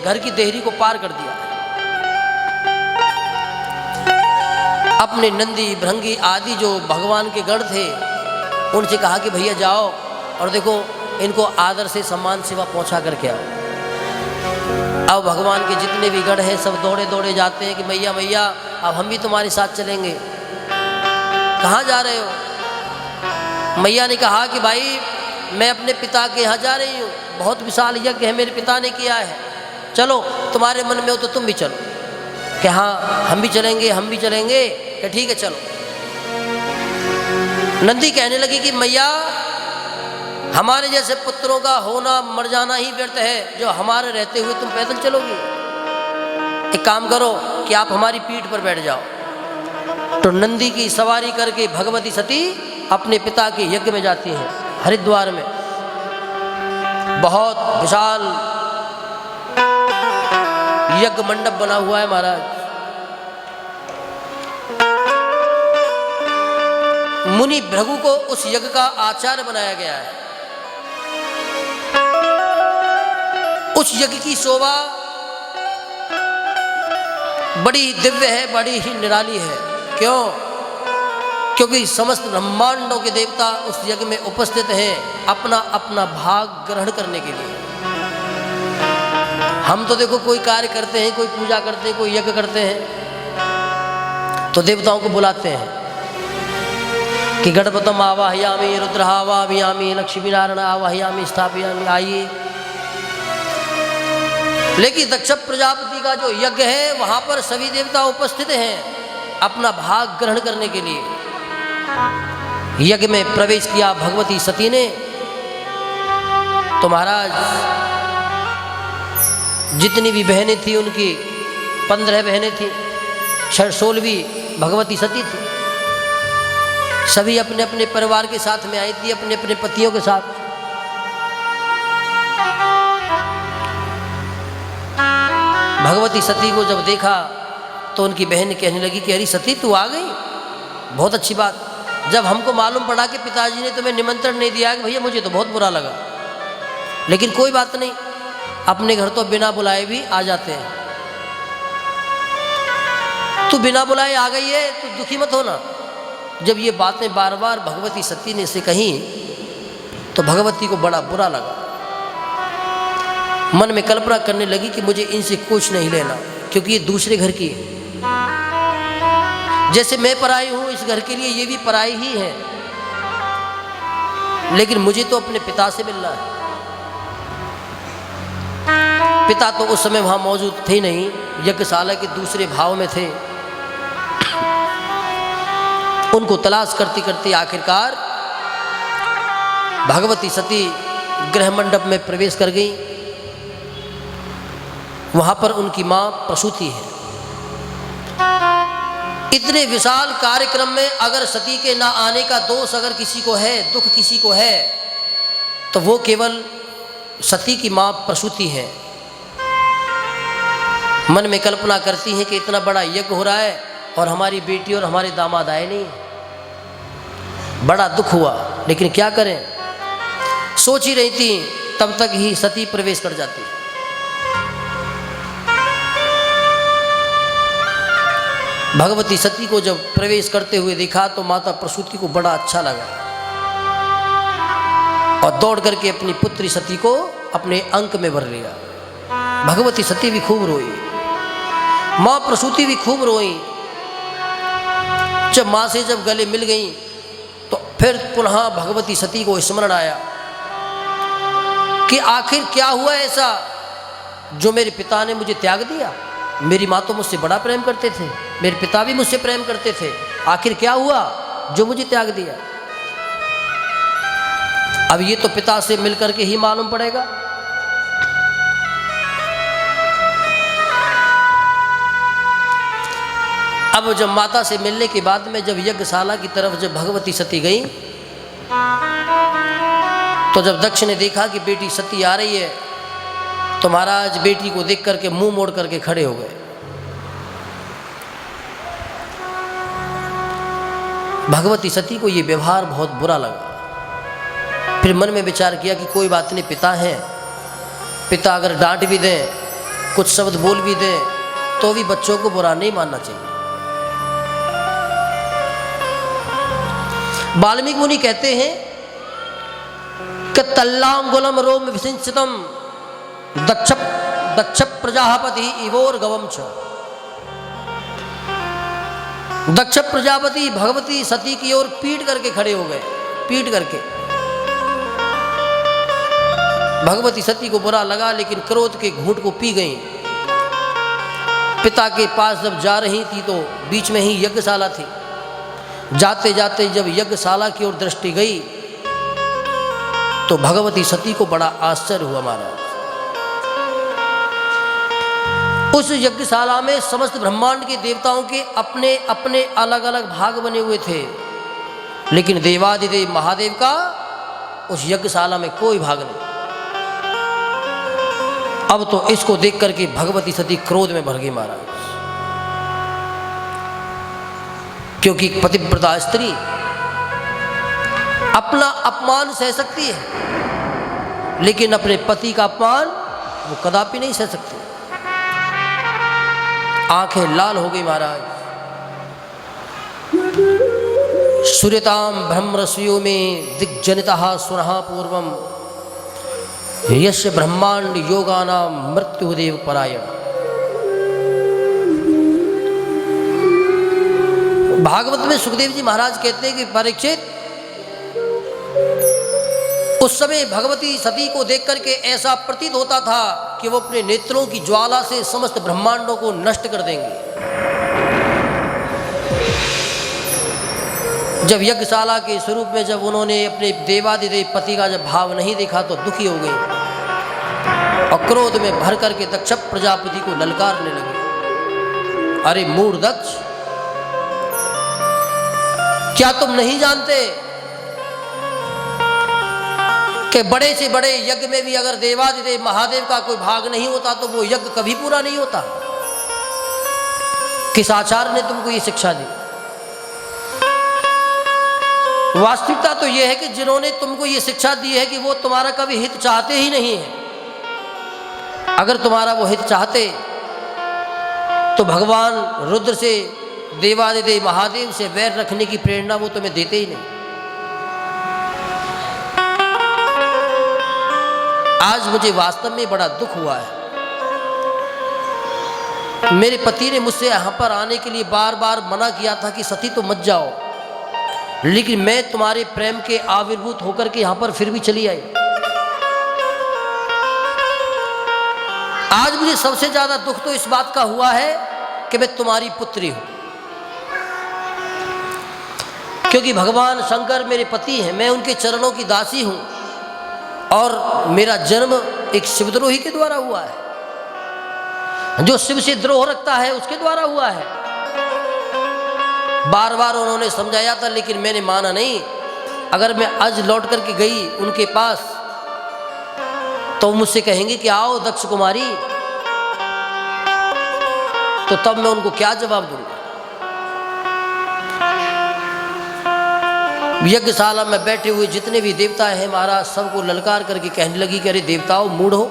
घर की देहरी को पार कर दिया। अपने नंदी भृंगी आदि जो भगवान के गढ़ थे उनसे कहा कि भैया जाओ और देखो इनको आदर से सम्मान सेवा पहुंचा करके आओ। अब भगवान के जितने भी गढ़ हैं सब दौड़े दौड़े जाते हैं कि मैया मैया अब हम भी तुम्हारे साथ चलेंगे। कहाँ जा रहे हो? मैया ने कहा कि भाई मैं अपने पिता के यहाँ जा रही हूँ, बहुत विशाल यज्ञ है मेरे पिता ने किया है, चलो तुम्हारे मन में हो तो तुम भी चलो। कि हाँ हम भी चलेंगे हम भी चलेंगे। कि ठीक है चलो। नंदी कहने लगी कि मैया हमारे जैसे पुत्रों का होना मर जाना ही व्यर्थ है, जो हमारे रहते हुए तुम पैदल चलोगी। एक काम करो कि आप हमारी पीठ पर बैठ जाओ। तो नंदी की सवारी करके भगवती सती अपने पिता के यज्ञ में जाती हैं। हरिद्वार में बहुत विशाल यज्ञ मंडप बना हुआ है महाराज। मुनि भृगु को उस यज्ञ का आचार्य बनाया गया है। उस यज्ञ की शोभा बड़ी दिव्य है, बड़ी ही निराली है। क्यों? क्योंकि समस्त ब्रह्मांडों के देवता उस यज्ञ में उपस्थित हैं अपना अपना भाग ग्रहण करने के लिए। हम तो देखो कोई कार्य करते हैं, कोई पूजा करते हैं, कोई यज्ञ करते हैं तो देवताओं को बुलाते हैं कि गणपतम आवाहयामि, रुद्र आवाहयामि, लक्ष्मी नारायण आवाहयामि, स्थापयामि, आइए। लेकिन दक्ष प्रजापति का जो यज्ञ है वहां पर सभी देवता उपस्थित हैं अपना भाग ग्रहण करने के लिए। यज्ञ में प्रवेश किया भगवती सती ने तो महाराज जितनी भी बहनें थी उनकी 15 बहनें थी, 16वीं भगवती सती थी। सभी अपने अपने परिवार के साथ में आई थी, अपने अपने पतियों के साथ। भगवती सती को जब देखा तो उनकी बहन कहने लगी कि अरे सती तू आ गई, बहुत अच्छी बात। जब हमको मालूम पड़ा कि पिताजी ने तुम्हें निमंत्रण नहीं दिया कि भैया मुझे तो बहुत बुरा लगा, लेकिन कोई बात नहीं, अपने घर तो बिना बुलाए भी आ जाते हैं। तू बिना बुलाए आ गई है तो दुखी मत होना। जब ये बातें बार बार भगवती सती ने से कही तो भगवती को बड़ा बुरा लगा। मन में कल्पना करने लगी कि मुझे इनसे कुछ नहीं लेना, क्योंकि ये दूसरे घर की है। जैसे मैं पराई हूं इस घर के लिए ये भी पराई ही है, लेकिन मुझे तो अपने पिता से मिलना है। पिता तो उस समय वहां मौजूद थे नहीं, यज्ञशाला के दूसरे भाव में थे। उनको तलाश करती करती आखिरकार भगवती सती गृह मंडप में प्रवेश कर गई। वहां पर उनकी मां प्रसूति है। इतने विशाल कार्यक्रम में अगर सती के ना आने का दोष अगर किसी को है, दुख किसी को है, तो वो केवल सती की मां प्रसूति है। मन में कल्पना करती हैं कि इतना बड़ा यज्ञ हो रहा है और हमारी बेटी और हमारे दामाद आए नहीं। बड़ा दुख हुआ, लेकिन क्या करें, सोच ही रही थी तब तक ही सती प्रवेश कर जाती। भगवती सती को जब प्रवेश करते हुए देखा तो माता प्रसूति को बड़ा अच्छा लगा और दौड़ करके अपनी पुत्री सती को अपने अंक में भर लिया। भगवती सती भी खूब रोई, माँ प्रसूति भी खूब रोई। जब माँ से जब गले मिल गई तो फिर पुनः भगवती सती को स्मरण आया कि आखिर क्या हुआ ऐसा जो मेरे पिता ने मुझे त्याग दिया। मेरी माँ तो मुझसे बड़ा प्रेम करते थे, मेरे पिता भी मुझसे प्रेम करते थे, आखिर क्या हुआ जो मुझे त्याग दिया। अब ये तो पिता से मिलकर के ही मालूम पड़ेगा। अब जब माता से मिलने के बाद में जब यज्ञशाला की तरफ जब भगवती सती गई तो जब दक्ष ने देखा कि बेटी सती आ रही है तो महाराज बेटी को देख करके मुंह मोड़ करके खड़े हो गए। भगवती सती को ये व्यवहार बहुत बुरा लगा। फिर मन में विचार किया कि कोई बात नहीं, पिता हैं, पिता अगर डांट भी दें, कुछ शब्द बोल भी दें तो भी बच्चों को बुरा नहीं मानना चाहिए। वाल्मीकि मुनि कहते हैं कि तल्लांगुलम रोम विसिंचितम दक्ष प्रजापति इवोर गवम छ। दक्ष प्रजापति भगवती सती की ओर पीट करके खड़े हो गए, पीट करके। भगवती सती को बुरा लगा लेकिन क्रोध के घूंट को पी गई। पिता के पास जब जा रही थी तो बीच में ही यज्ञशाला थी। जाते जाते जब यज्ञशाला की ओर दृष्टि गई तो भगवती सती को बड़ा आश्चर्य हुआ महाराज। उस यज्ञशाला में समस्त ब्रह्मांड के देवताओं के अपने अपने अलग अलग भाग बने हुए थे, लेकिन देवादिदेव महादेव का उस यज्ञशाला में कोई भाग नहीं। अब तो इसको देख करके भगवती सती क्रोध में भर गई महाराज, क्योंकि पतिव्रता स्त्री अपना अपमान सह सकती है लेकिन अपने पति का अपमान वो कदापि नहीं सह सकती। आंखें लाल हो गई महाराज। सूर्यताम ब्रह्मरस्यो में दिग्जनिता सुनहा पूर्वम यश ब्रह्मांड योगानाम मृत्युदेव परायण। भागवत में सुखदेव जी महाराज कहते हैं कि परीक्षित, उस समय भगवती सती को देख करके ऐसा प्रतीत होता था कि वो अपने नेत्रों की ज्वाला से समस्त ब्रह्मांडों को नष्ट कर देंगे। जब यज्ञशाला के स्वरूप में जब उन्होंने अपने देवादिदेव पति का जब भाव नहीं देखा तो दुखी हो गई और क्रोध में भर करके दक्ष प्रजापति को ललकारने लगे। अरे मूढ़ दक्ष, क्या तुम नहीं जानते कि बड़े से बड़े यज्ञ में भी अगर देवादिदेव महादेव का कोई भाग नहीं होता तो वो यज्ञ कभी पूरा नहीं होता। किस आचार्य ने तुमको ये शिक्षा दी? वास्तविकता तो यह है कि जिन्होंने तुमको ये शिक्षा दी है कि वो तुम्हारा कभी हित चाहते ही नहीं है। अगर तुम्हारा वो हित चाहते तो भगवान रुद्र से, देवादिदेव महादेव से वैर रखने की प्रेरणा वो तुम्हें देते ही नहीं। आज मुझे वास्तव में बड़ा दुख हुआ है। मेरे पति ने मुझसे यहाँ पर आने के लिए बार बार मना किया था कि सती तो मत जाओ, लेकिन मैं तुम्हारे प्रेम के आविर्भूत होकर के यहाँ पर फिर भी चली आई। आज मुझे सबसे ज्यादा दुख तो इस बात का हुआ है कि मैं तुम्हारी पुत्री हूं, क्योंकि भगवान शंकर मेरे पति हैं, मैं उनके चरणों की दासी हूं और मेरा जन्म एक शिवद्रोही के द्वारा हुआ है। जो शिव से द्रोह रखता है उसके द्वारा हुआ है। बार बार उन्होंने समझाया था लेकिन मैंने माना नहीं। अगर मैं आज लौट करके गई उनके पास तो मुझसे कहेंगे कि आओ दक्ष कुमारी, तो तब मैं उनको क्या जवाब दूंगा? यज्ञशाला में बैठे हुए जितने भी देवता हैं महाराज, सबको ललकार करके कहने लगी कि अरे देवताओं, मूढ़ हो,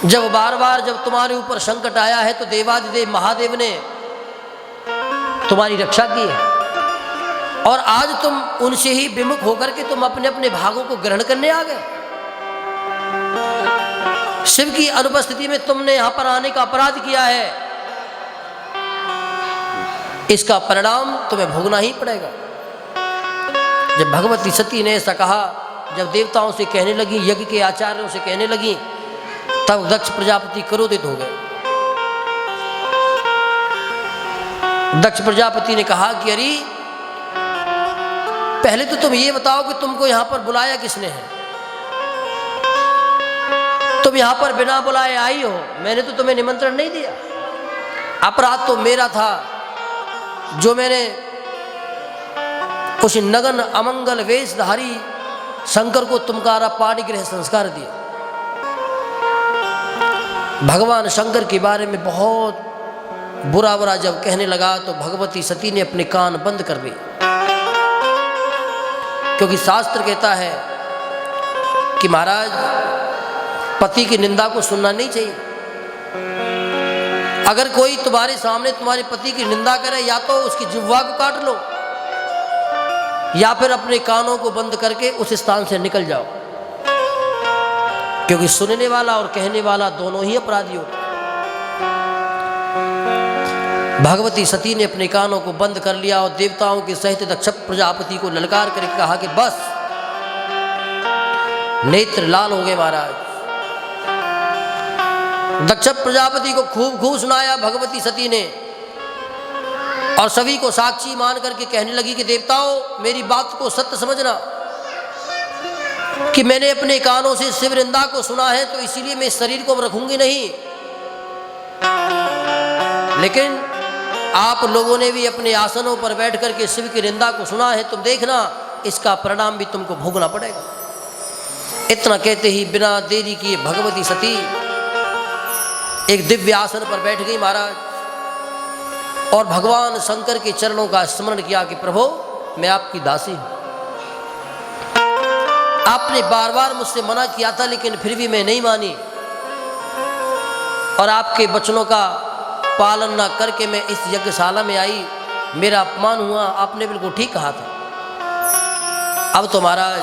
जब बार बार जब तुम्हारे ऊपर संकट आया है तो देवादिदेव महादेव ने तुम्हारी रक्षा की है, और आज तुम उनसे ही विमुख होकर के तुम अपने अपने भागों को ग्रहण करने आ गए। शिव की अनुपस्थिति में तुमने यहां पर आने का अपराध किया है, इसका परिणाम तुम्हें भोगना ही पड़ेगा। जब भगवती सती ने ऐसा कहा, जब देवताओं से कहने लगी, यज्ञ के आचार्यों से कहने लगी, तब दक्ष प्रजापति क्रोधित हो गए। दक्ष प्रजापति ने कहा कि अरे पहले तो तुम ये बताओ कि तुमको यहां पर बुलाया किसने है? तुम यहां पर बिना बुलाए आई हो, मैंने तो तुम्हें निमंत्रण नहीं दिया। अपराध तो मेरा था जो मैंने उस नगन अमंगल वेशधारी शंकर को तुम्हारा पाणिग्रह संस्कार दिया। भगवान शंकर के बारे में बहुत बुरा बुरा जब कहने लगा तो भगवती सती ने अपने कान बंद कर दिए, क्योंकि शास्त्र कहता है कि महाराज, पति की निंदा को सुनना नहीं चाहिए। अगर कोई तुम्हारे सामने तुम्हारे पति की निंदा करे, या तो उसकी जिह्वा को काट लो, या फिर अपने कानों को बंद करके उस स्थान से निकल जाओ, क्योंकि सुनने वाला और कहने वाला दोनों ही अपराधी होते। भगवती सती ने अपने कानों को बंद कर लिया और देवताओं के सहित दक्ष प्रजापति को ललकार करके कहा कि बस, नेत्र लाल हो गए महाराज। दक्ष प्रजापति को खूब खूब सुनाया भगवती सती ने, और सभी को साक्षी मान करके कहने लगी कि देवताओं, मेरी बात को सत्य समझना कि मैंने अपने कानों से शिव निंदा को सुना है, तो इसीलिए मैं इस शरीर को रखूंगी नहीं। लेकिन आप लोगों ने भी अपने आसनों पर बैठ करके शिव की निंदा को सुना है, तुम देखना इसका परिणाम भी तुमको भोगना पड़ेगा। इतना कहते ही बिना देरी किए भगवती सती एक दिव्य आसन पर बैठ गई महाराज, और भगवान शंकर के चरणों का स्मरण किया कि प्रभु, मैं आपकी दासी हूं। आपने बार बार मुझसे मना किया था, लेकिन फिर भी मैं नहीं मानी, और आपके वचनों का पालन ना करके मैं इस यज्ञशाला में आई, मेरा अपमान हुआ। आपने बिल्कुल ठीक कहा था। अब तो महाराज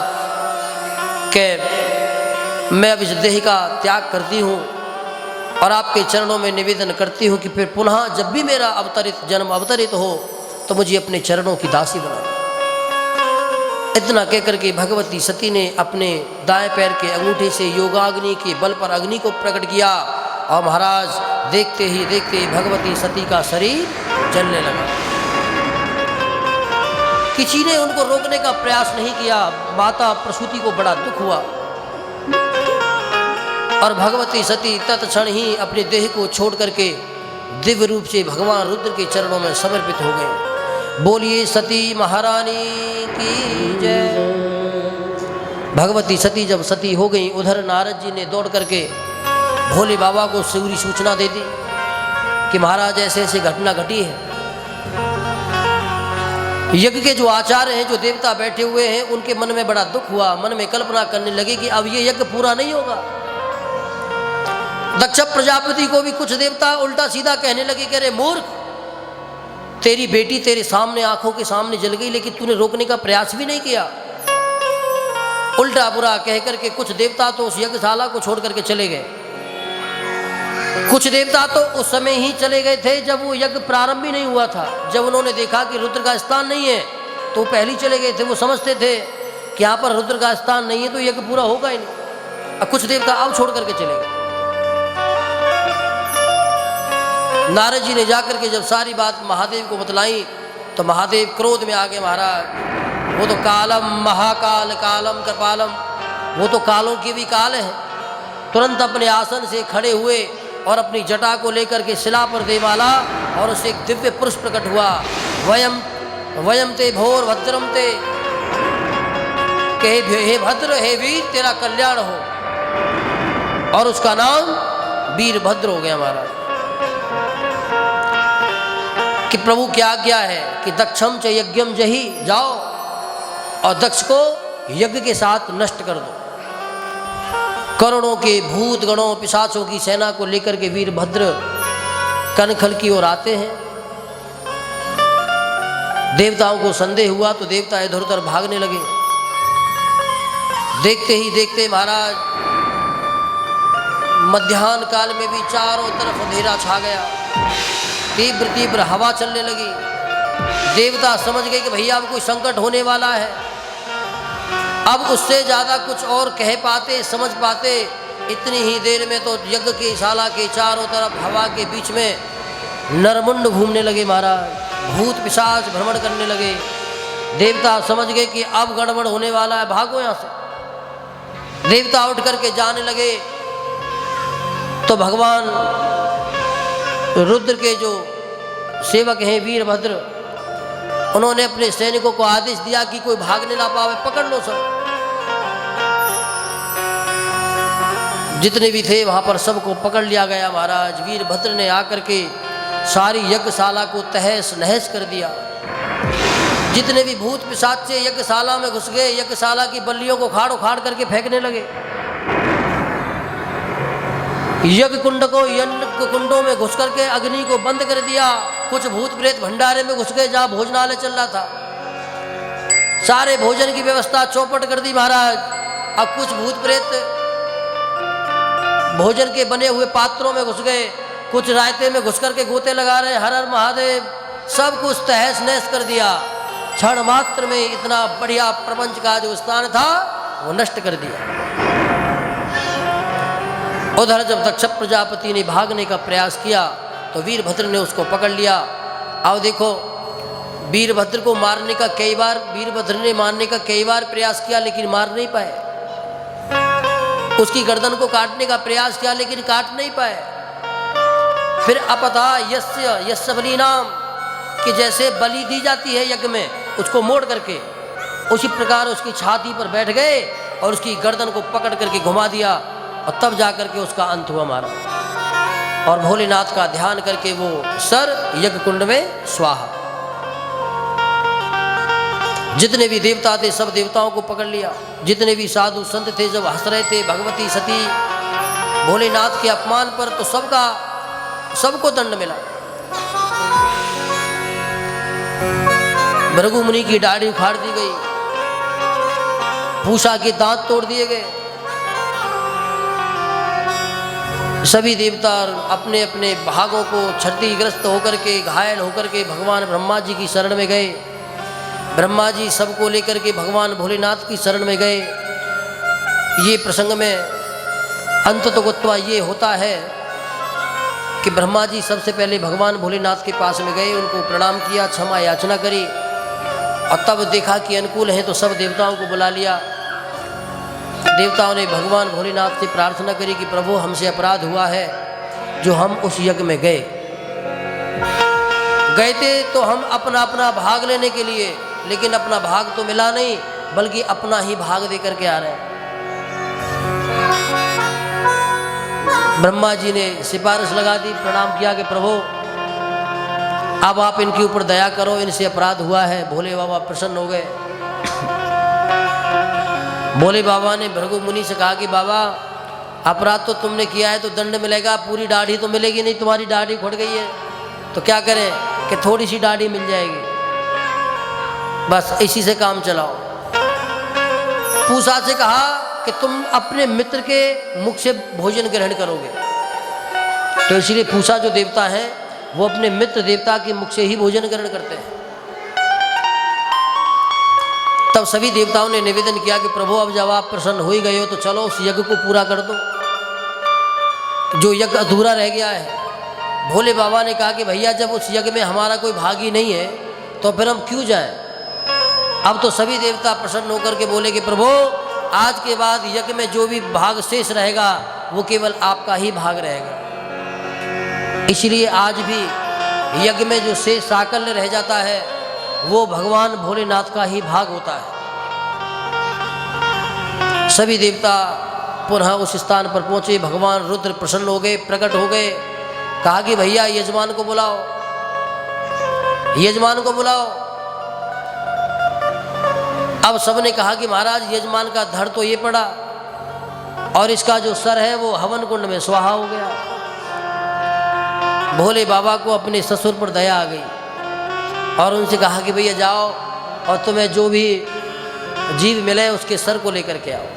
के मैं अब इस देह का त्याग करती हूँ और आपके चरणों में निवेदन करती हूँ कि फिर पुनः जब भी मेरा जन्म अवतरित हो तो मुझे अपने चरणों की दासी बना। इतना कहकर के भगवती सती ने अपने दाएं पैर के अंगूठे से योगाग्नि के बल पर अग्नि को प्रकट किया, और महाराज देखते ही देखते भगवती सती का शरीर जलने लगा। किसी ने उनको रोकने का प्रयास नहीं किया। माता प्रसूति को बड़ा दुख हुआ, और भगवती सती तत्क्षण ही अपने देह को छोड़ करके दिव्य रूप से भगवान रुद्र के चरणों में समर्पित हो गए। बोलिए सती महारानी की जय। भगवती सती जब सती हो गई, उधर नारद जी ने दौड़ करके भोले बाबा को पूरी सूचना दे दी कि महाराज ऐसे ऐसे घटना घटी है। यज्ञ के जो आचार्य हैं, जो देवता बैठे हुए हैं, उनके मन में बड़ा दुख हुआ। मन में कल्पना करने लगे कि अब ये यज्ञ पूरा नहीं होगा। दक्ष प्रजापति को भी कुछ देवता उल्टा सीधा कहने लगे कि अरे मूर्ख, तेरी बेटी तेरे सामने आंखों के सामने जल गई, लेकिन तूने रोकने का प्रयास भी नहीं किया। उल्टा बुरा कह करके कुछ देवता तो उस यज्ञशाला को छोड़ करके चले गए। कुछ देवता तो उस समय ही चले गए थे जब वो यज्ञ प्रारंभ भी नहीं हुआ था। जब उन्होंने देखा कि रुद्र का स्थान नहीं है तो पहले ही चले गए थे। वो समझते थे कि यहाँ पर रुद्र का स्थान नहीं है तो यज्ञ पूरा होगा ही नहीं। और कुछ देवता अब छोड़ करके चले गए। नारद जी ने जाकर के जब सारी बात महादेव को बतलाई तो महादेव क्रोध में आ गए। महाराज, वो तो कालम महाकाल कालम कृपालम, वो तो कालों की भी काल है। तुरंत अपने आसन से खड़े हुए और अपनी जटा को लेकर के शिला पर दे माला, और उससे एक दिव्य पुरुष प्रकट हुआ। वयम वयम ते भोर भद्रम ते, के हे भद्र हे वीर तेरा कल्याण हो, और उसका नाम वीरभद्र हो गया महाराज। कि प्रभु क्या आज्ञा है कि दक्षम च यज्ञम जही, जाओ और दक्ष को यज्ञ के साथ नष्ट कर दो। करोड़ों के भूत गणों पिशाचों की सेना को लेकर के वीरभद्र कनखल की ओर आते हैं। देवताओं को संदेह हुआ तो देवता इधर उधर भागने लगे। देखते ही देखते महाराज मध्याह्न काल में भी चारों तरफ अंधेरा छा गया, तीव्र तीव्र हवा चलने लगी। देवता समझ गए कि भैया अब कोई संकट होने वाला है। अब उससे ज़्यादा कुछ और कह पाते, समझ पाते, इतनी ही देर में तो यज्ञ की शाला के चारों तरफ हवा के बीच में नरमुंड घूमने लगे महाराज, भूत पिशाच भ्रमण करने लगे। देवता समझ गए कि अब गड़बड़ होने वाला है, भागो यहाँ से। देवता उठ करके जाने लगे तो भगवान रुद्र के जो सेवक हैं वीरभद्र, उन्होंने अपने सैनिकों को आदेश दिया कि कोई भागने ना पावे, पकड़ लो सब। जितने भी थे वहां पर सबको पकड़ लिया गया महाराज। वीरभद्र ने आकर के सारी यज्ञशाला को तहस नहस कर दिया। जितने भी भूत पिशाचे यज्ञशाला में घुस गए, यज्ञशाला की बल्लियों को उखाड़ उखाड़ करके फेंकने लगे। यज्ञ कुंडों में घुस करके अग्नि को बंद कर दिया। कुछ भूत प्रेत भंडारे में घुस गए जहां भोजनालय चल रहा था, सारे भोजन की व्यवस्था चौपट कर दी महाराज। अब कुछ भूत प्रेत भोजन के बने हुए पात्रों में घुस गए, कुछ रायते में घुस करके गोते लगा रहे, हर हर महादेव, सब कुछ तहस नहस कर दिया। क्षण मात्र में इतना बढ़िया प्रपंच का जो स्थान था वो नष्ट कर दिया। उधर जब दक्ष प्रजापति ने भागने का प्रयास किया तो वीरभद्र ने उसको पकड़ लिया। अब देखो वीरभद्र को मारने का कई बार वीरभद्र ने मारने का कई बार प्रयास किया लेकिन मार नहीं पाए। उसकी गर्दन को काटने का प्रयास किया लेकिन काट नहीं पाए। फिर अपता यस्य बलि नाम, कि जैसे बलि दी जाती है यज्ञ में उसको मोड़ करके, उसी प्रकार उसकी छाती पर बैठ गए और उसकी गर्दन को पकड़ करके घुमा दिया और तब जाकर के उसका अंत हुआ मारा। और भोलेनाथ का ध्यान करके वो सर यज्ञ कुंड में स्वाहा। जितने भी देवता थे सब देवताओं को पकड़ लिया। जितने भी साधु संत थे जब हंस रहे थे भगवती सती भोलेनाथ के अपमान पर, तो सबको दंड मिला। भृगु मुनि की दाढ़ी उखाड़ दी गई, पूषा के दांत तोड़ दिए गए। सभी देवता अपने अपने भागों को क्षतिग्रस्त होकर के, घायल होकर के भगवान ब्रह्मा जी की शरण में गए। ब्रह्मा जी सबको लेकर के भगवान भोलेनाथ की शरण में गए। ये प्रसंग में अंत तो गुत्वा ये होता है कि ब्रह्मा जी सबसे पहले भगवान भोलेनाथ के पास में गए, उनको प्रणाम किया, क्षमा याचना करी और तब देखा कि अनुकूल हैं तो सब देवताओं को बुला लिया। देवताओं ने भगवान भोलेनाथ से प्रार्थना करी कि प्रभु हमसे अपराध हुआ है जो हम उस यज्ञ में गए थे तो हम अपना अपना भाग लेने के लिए, लेकिन अपना भाग तो मिला नहीं बल्कि अपना ही भाग दे करके आ रहे हैं। ब्रह्मा जी ने सिफारिश लगा दी, प्रणाम किया कि प्रभु अब आप इनके ऊपर दया करो, इनसे अपराध हुआ है। भोले बाबा प्रसन्न हो गए। भोले बाबा ने भृगु मुनि से कहा कि बाबा अपराध तो तुमने किया है तो दंड मिलेगा, पूरी दाढ़ी तो मिलेगी नहीं, तुम्हारी दाढ़ी खुड़ गई है तो क्या करें कि थोड़ी सी दाढ़ी मिल जाएगी, बस इसी से काम चलाओ। पूषा से कहा कि तुम अपने मित्र के मुख से भोजन ग्रहण करोगे, तो इसलिए पूषा जो देवता है वो अपने मित्र देवता के मुख से ही भोजन ग्रहण करते हैं। तब सभी देवताओं ने निवेदन किया कि प्रभु अब जब आप प्रसन्न हो ही गए हो तो चलो उस यज्ञ को पूरा कर दो, जो यज्ञ अधूरा रह गया है। भोले बाबा ने कहा कि भैया जब उस यज्ञ में हमारा कोई भागी नहीं है तो फिर हम क्यों जाएं। अब तो सभी देवता प्रसन्न होकर के बोले कि प्रभु आज के बाद यज्ञ में जो भी भाग शेष रहेगा वो केवल आपका ही भाग रहेगा। इसलिए आज भी यज्ञ में जो शेष साकल्य रह जाता है वो भगवान भोलेनाथ का ही भाग होता है। सभी देवता पुनः उस स्थान पर पहुंचे। भगवान रुद्र प्रसन्न हो गए, प्रकट हो गए, कहा कि भैया यजमान को बुलाओ। यजमान को बुलाओ। अब सबने कहा कि महाराज यजमान का धड़ तो ये पड़ा और इसका जो सर है वो हवन कुंड में स्वाहा हो गया। भोले बाबा को अपने ससुर पर दया आ गई और उनसे कहा कि भैया जाओ और तुम्हें जो भी जीव मिले उसके सर को लेकर के आओ।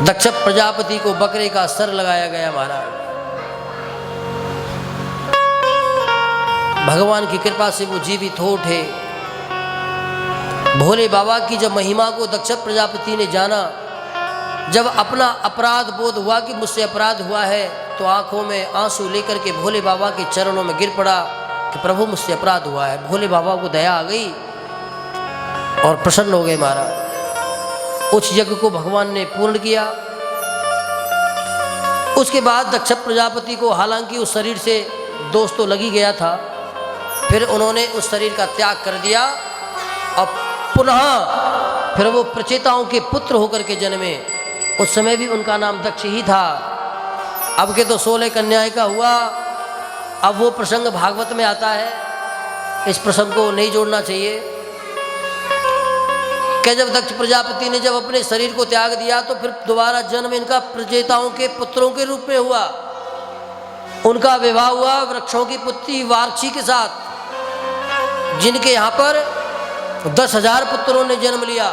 दक्ष प्रजापति को बकरे का सर लगाया गया। महाराज भगवान की कृपा से वो जीवित हो उठे। भोले बाबा की जब महिमा को दक्ष प्रजापति ने जाना, जब अपना अपराध बोध हुआ कि मुझसे अपराध हुआ है, तो आंखों में आंसू लेकर के भोले बाबा के चरणों में गिर पड़ा कि प्रभु मुझसे अपराध हुआ है। भोले बाबा को दया आ गई और प्रसन्न हो गए। महाराज उस यज्ञ को भगवान ने पूर्ण किया। उसके बाद दक्ष प्रजापति को हालांकि उस शरीर से दोष तो लगी गया था, फिर उन्होंने उस शरीर का त्याग कर दिया और पुनः फिर वो प्रचेताओं के पुत्र होकर के जन्मे। उस समय भी उनका नाम दक्ष ही था। अब के तो 16 कन्याएं का हुआ। अब वो प्रसंग भागवत में आता है, इस प्रसंग को नहीं जोड़ना चाहिए कि जब दक्ष प्रजापति ने जब अपने शरीर को त्याग दिया तो फिर दोबारा जन्म इनका प्रचेताओं के पुत्रों के रूप में हुआ। उनका विवाह हुआ वृक्षों की पुत्री वार्ची के साथ, जिनके यहाँ पर 10,000 पुत्रों ने जन्म लिया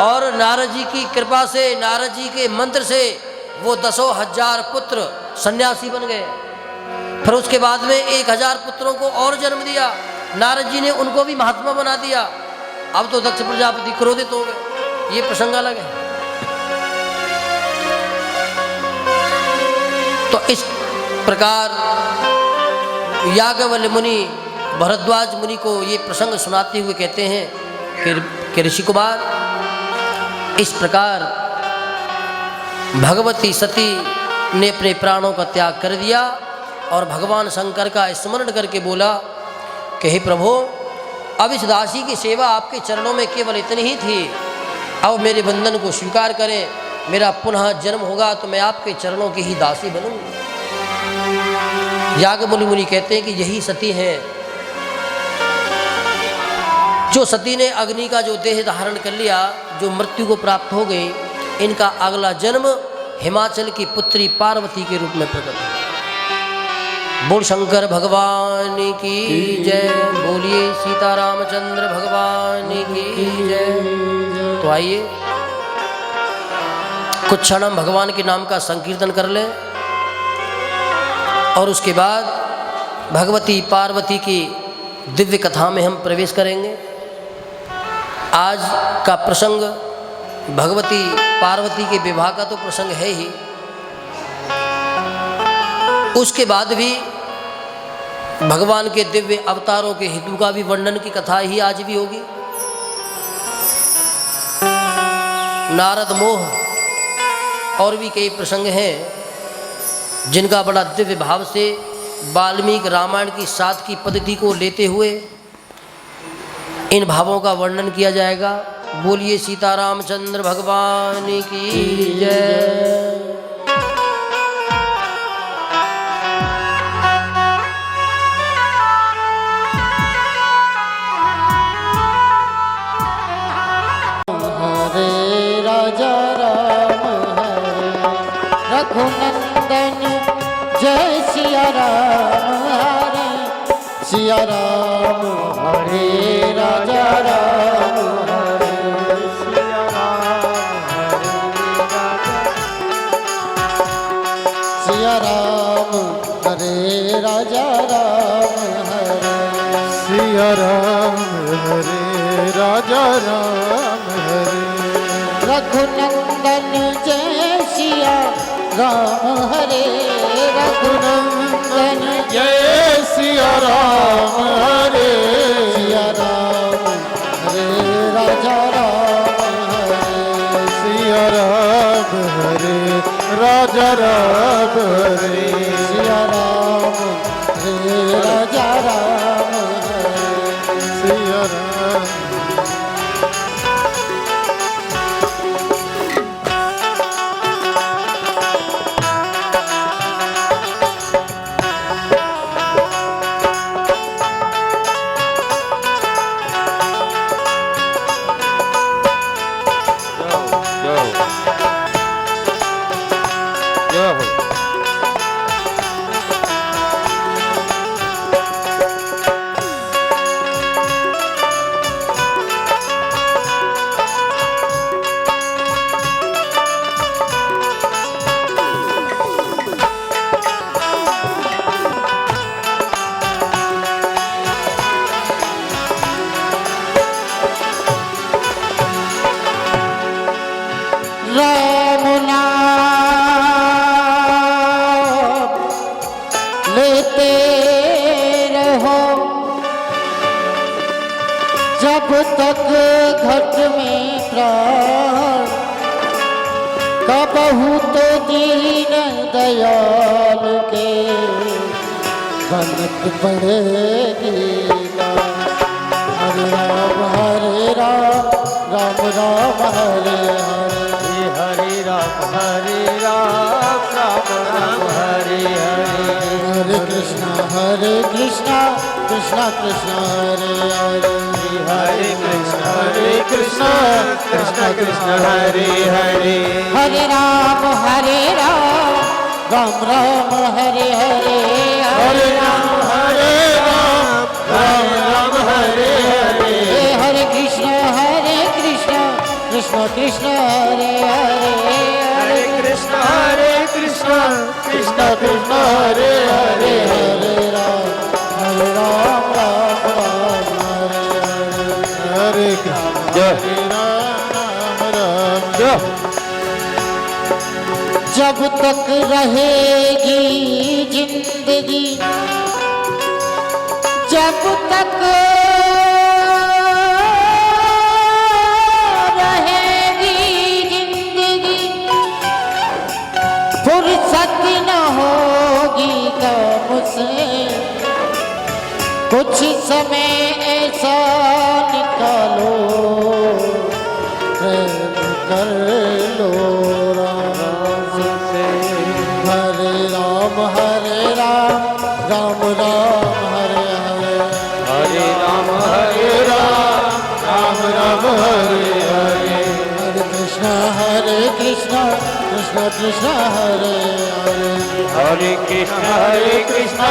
और नारद जी की कृपा से, नारद जी के मंत्र से वो 10,000 पुत्र सन्यासी बन गए। फिर उसके बाद में 1,000 पुत्रों को और जन्म दिया। नारद जी ने उनको भी महात्मा बना दिया। अब तो दक्ष प्रजापति क्रोधित हो गए। ये प्रसंग अलग है। तो इस प्रकार याज्ञवल्क्य मुनि भरद्वाज मुनि को ये प्रसंग सुनाते हुए कहते हैं कि ऋषि कुमार, इस प्रकार भगवती सती ने अपने प्राणों का त्याग कर दिया और भगवान शंकर का स्मरण करके बोला कि हे प्रभु, अब इस दासी की सेवा आपके चरणों में केवल इतनी ही थी। अब मेरे बंधन को स्वीकार करें, मेरा पुनः जन्म होगा तो मैं आपके चरणों की ही दासी बनूंगी। याज्ञवल्क्य मुनि कहते हैं कि यही सती है जो सती ने अग्नि का जो देह धारण कर लिया, जो मृत्यु को प्राप्त हो गई। इनका अगला जन्म हिमाचल की पुत्री पार्वती के रूप में प्रकट हुआ। बोल शंकर भगवान की जय, बोलिए सीता रामचंद्र भगवान की जय। तो आइए कुछ क्षण हम भगवान के नाम का संकीर्तन कर लें और उसके बाद भगवती पार्वती की दिव्य कथा में हम प्रवेश करेंगे। आज का प्रसंग भगवती पार्वती के विवाह का तो प्रसंग है ही, उसके बाद भी भगवान के दिव्य अवतारों के हेतु का भी वर्णन की कथा ही आज भी होगी। नारद मोह और भी कई प्रसंग हैं जिनका बड़ा दिव्य भाव से वाल्मीकि रामायण की 7 की पद्धति को लेते हुए इन भावों का वर्णन किया जाएगा। बोलिए सीता रामचंद्र भगवान की जय। हरे राजा राम हरे रघुनंदन जय सिया राम हरे सिया राम हरे राजा राम हरे सिया राम हरे राजा राम हरे सिया राम हरे राजा राम हरे रघुनंदन जय सिया राम हरे रघुनंदन जय सिया राम हरे सिया राम हरे राजा राम हरे सिया राम हरे राजा राम हरे सिया राम हरे राजा राम हरे सिया राम। तक घट में प्राण का बहुत दीन दयाल के बनत पड़ेगी हरे राम राम राम हरे हरे हरे राम राम राम हरे हरे हरे कृष्णा कृष्णा कृष्णा हरे हरे हरे कृष्णा कृष्णा कृष्णा हरे हरे हरे राम राम राम हरे हरे हरे राम राम हरे हरे हरे कृष्णा कृष्णा कृष्णा हरे हरे हरे कृष्णा कृष्णा कृष्णा हरे हरे हरे राम राम हरे हरे हरे कृष्ण जय राम राम जय जब तक रहेगी जिंदगी जब तक रहेगी जिंदगी फुर्सत न होगी काम से कुछ समय ऐसा निकालो प्रेम कर लो राम से हरे राम राम राम हरे हरे हरे राम राम राम हरे हरे हरे कृष्णा कृष्णा कृष्णा हरे हरे हरे कृष्णा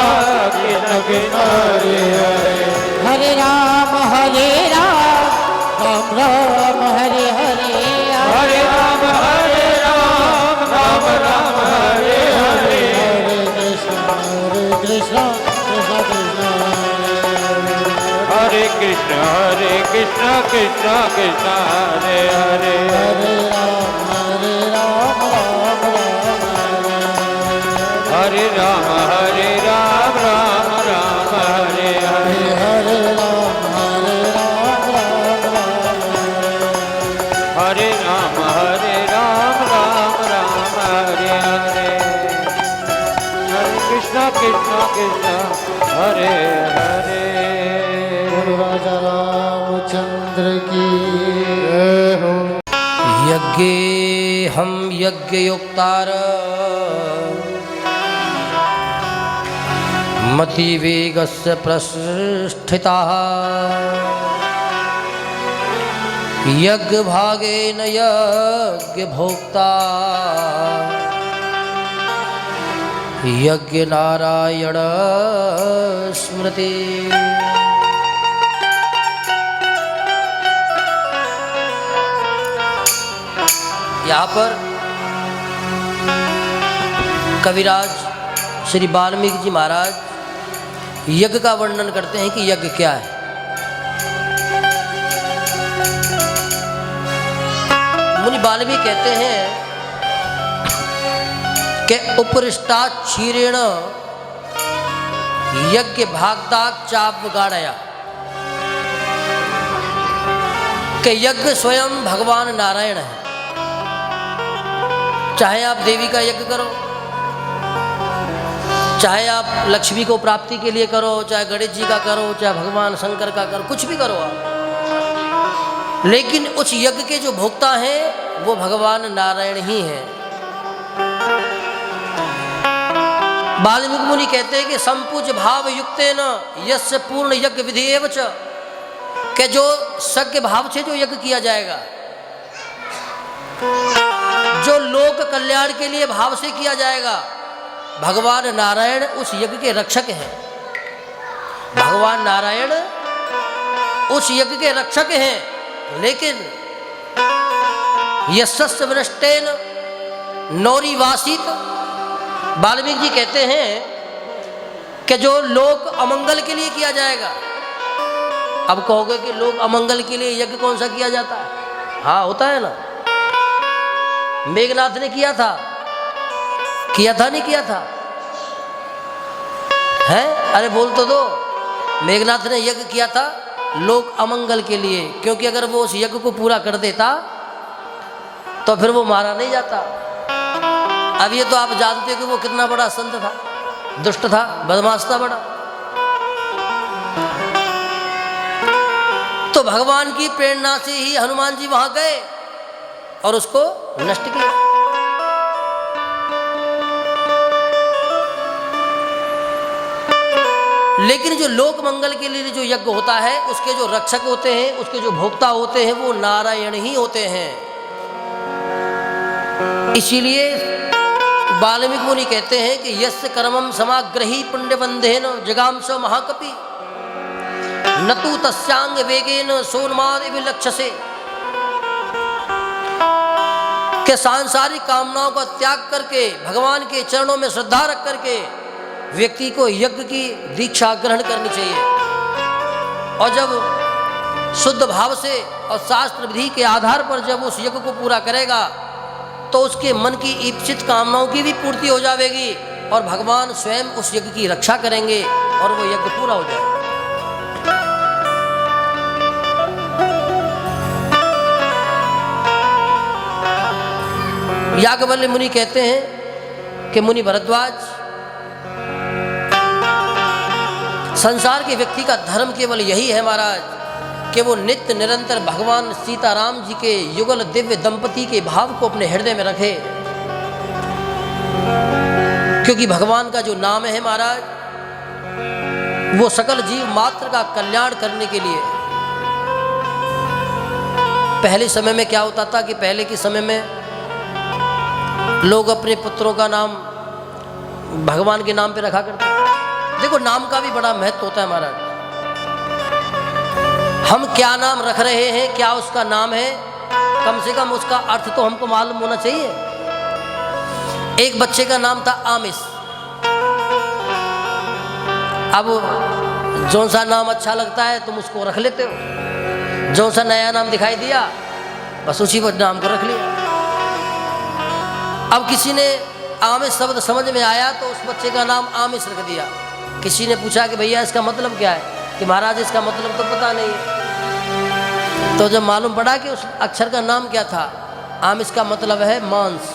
कृष्णा कृष्णा हरे हरे हरे राम राम हरे हरे हरे राम राम राम हरे हरे हरे कृष्णा कृष्णा कृष्णा हरे कृष्णा कृष्णा कृष्णा हरे हरे हरे राम राम हरे राम राम हरे हरे हरे राम हरे राम राम हरे हरे हरे कृष्णा कृष्णा हरे हरे राजा रामचंद्र की जय हो यज्ञे हम यज्ञ योक्तार मति वेगस्य प्रस्थिताः यज्ञ भागेन यज्ञ भोक्ता यज्ञ नारायण स्मृति यहाँ पर कविराज श्री वाल्मीकि जी महाराज यज्ञ का वर्णन करते हैं कि यज्ञ क्या है। मुनि वाल्मीकि कहते हैं कि उपरिष्टात् क्षीरेण यज्ञ भागदाक चाप गाड़या कि यज्ञ स्वयं भगवान नारायण है। चाहे आप देवी का यज्ञ करो, चाहे आप लक्ष्मी को प्राप्ति के लिए करो, चाहे गणेश जी का करो, चाहे भगवान शंकर का करो, कुछ भी करो आप, लेकिन उस यज्ञ के जो भोक्ता हैं वो भगवान नारायण ही हैं। वाल्मीकि मुनि कहते हैं कि संपूज्य भाव युक्तेन यस्य पूर्ण यज्ञ विधि एव च, कि जो सज्ञ भाव से जो यज्ञ किया जाएगा, जो लोक कल्याण के लिए भाव से किया जाएगा, भगवान नारायण उस यज्ञ के रक्षक हैं। भगवान नारायण उस यज्ञ के रक्षक हैं। लेकिन यशस्व वृष्टेन नौरिवासित, वाल्मीकि जी कहते हैं कि जो लोक अमंगल के लिए किया जाएगा। अब कहोगे कि लोक अमंगल के लिए यज्ञ कौन सा किया जाता है? हाँ, होता है ना। मेघनाथ ने किया था नहीं किया था? है, अरे बोल तो दो। मेघनाथ ने यज्ञ किया था लोक अमंगल के लिए, क्योंकि अगर वो उस यज्ञ को पूरा कर देता तो फिर वो मारा नहीं जाता। अब ये तो आप जानते हो कि वो कितना बड़ा संत था, दुष्ट था, बदमाश था बड़ा। तो भगवान की प्रेरणा से ही हनुमान जी वहां गए और उसको नष्ट किया। लेकिन जो लोक मंगल के लिए जो यज्ञ होता है, उसके जो रक्षक होते हैं, उसके जो भोक्ता होते हैं, वो नारायण ही होते हैं। इसीलिए वाल्मीकि मुनि कहते हैं कि यस्य कर्मम समाग्रही पुण्यबंधेन जगाम स महाकपि नतु तस्यांग वेगेन सोन्माद इव लक्ष्यसे, के सांसारिक कामनाओं का त्याग करके भगवान के चरणों में श्रद्धा रख करके व्यक्ति को यज्ञ की दीक्षा ग्रहण करनी चाहिए। और जब शुद्ध भाव से और शास्त्र विधि के आधार पर जब उस यज्ञ को पूरा करेगा तो उसके मन की इच्छित कामनाओं की भी पूर्ति हो जाएगी और भगवान स्वयं उस यज्ञ की रक्षा करेंगे और वो यज्ञ पूरा हो जाएगा। याज्ञवल्क्य मुनि कहते हैं कि मुनि भरद्वाज, संसार के व्यक्ति का धर्म केवल यही है महाराज कि वो नित्य निरंतर भगवान सीताराम जी के युगल दिव्य दंपति के भाव को अपने हृदय में रखे, क्योंकि भगवान का जो नाम है महाराज वो सकल जीव मात्र का कल्याण करने के लिए। पहले समय में क्या होता था कि पहले के समय में लोग अपने पुत्रों का नाम भगवान के नाम पे रखा करते थे। देखो, नाम का भी बड़ा महत्व होता है महाराज। हम क्या नाम रख रहे हैं, क्या उसका नाम है, कम से कम उसका अर्थ तो हमको मालूम होना चाहिए। एक बच्चे का नाम था आमिष। अब जौन सा नाम अच्छा लगता है तुम उसको रख लेते हो, जौन सा नया नाम दिखाई दिया बस उसी पर नाम को रख लिया। अब किसी ने आमिष शब्द समझ में आया तो उस बच्चे का नाम आमिष रख दिया। किसी ने पूछा कि भैया इसका मतलब क्या है, कि महाराज इसका मतलब तो पता नहीं है। तो जब मालूम पड़ा कि उस अक्षर का नाम क्या था, आमिष का मतलब है मांस।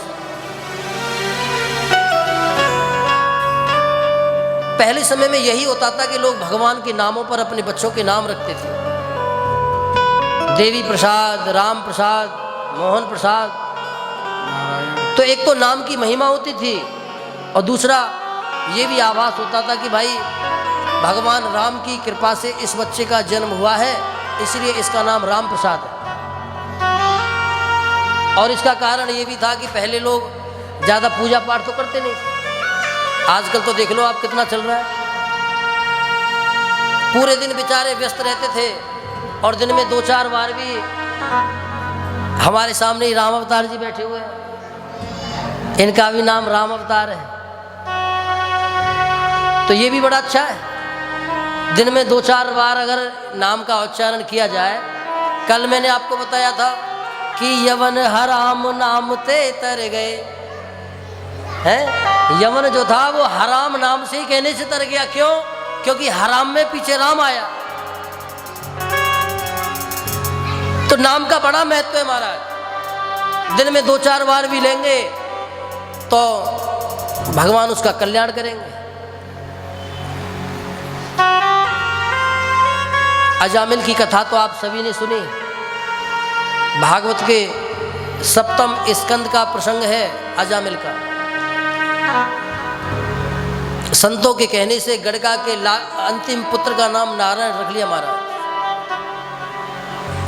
पहले समय में यही होता था कि लोग भगवान के नामों पर अपने बच्चों के नाम रखते थे। देवी प्रसाद, राम प्रसाद, मोहन प्रसाद। तो एक तो नाम की महिमा होती थी और दूसरा ये भी आभास होता था कि भाई भगवान राम की कृपा से इस बच्चे का जन्म हुआ है, इसलिए इसका नाम राम प्रसाद है। और इसका कारण ये भी था कि पहले लोग ज़्यादा पूजा पाठ तो करते नहीं थे। आजकल तो देख लो आप कितना चल रहा है। पूरे दिन बेचारे व्यस्त रहते थे और दिन में 2-4 बार भी हमारे सामने ही राम अवतार जी बैठे हुए हैं, इनका भी नाम राम अवतार है। तो ये भी बड़ा अच्छा है, दिन में 2-4 बार अगर नाम का उच्चारण किया जाए। कल मैंने आपको बताया था कि यवन हराम नाम ते तर गए हैं। यवन जो था वो हराम नाम से ही कहने से तर गया। क्यों? क्योंकि हराम में पीछे राम आया। तो नाम का बड़ा महत्व है महाराज। दिन में 2-4 बार भी लेंगे तो भगवान उसका कल्याण करेंगे। अजामिल की कथा तो आप सभी ने सुनी। भागवत के 7वें स्कंद का प्रसंग है अजामिल का। संतों के कहने से गड़का के अंतिम पुत्र का नाम नारायण रख लिया महाराज।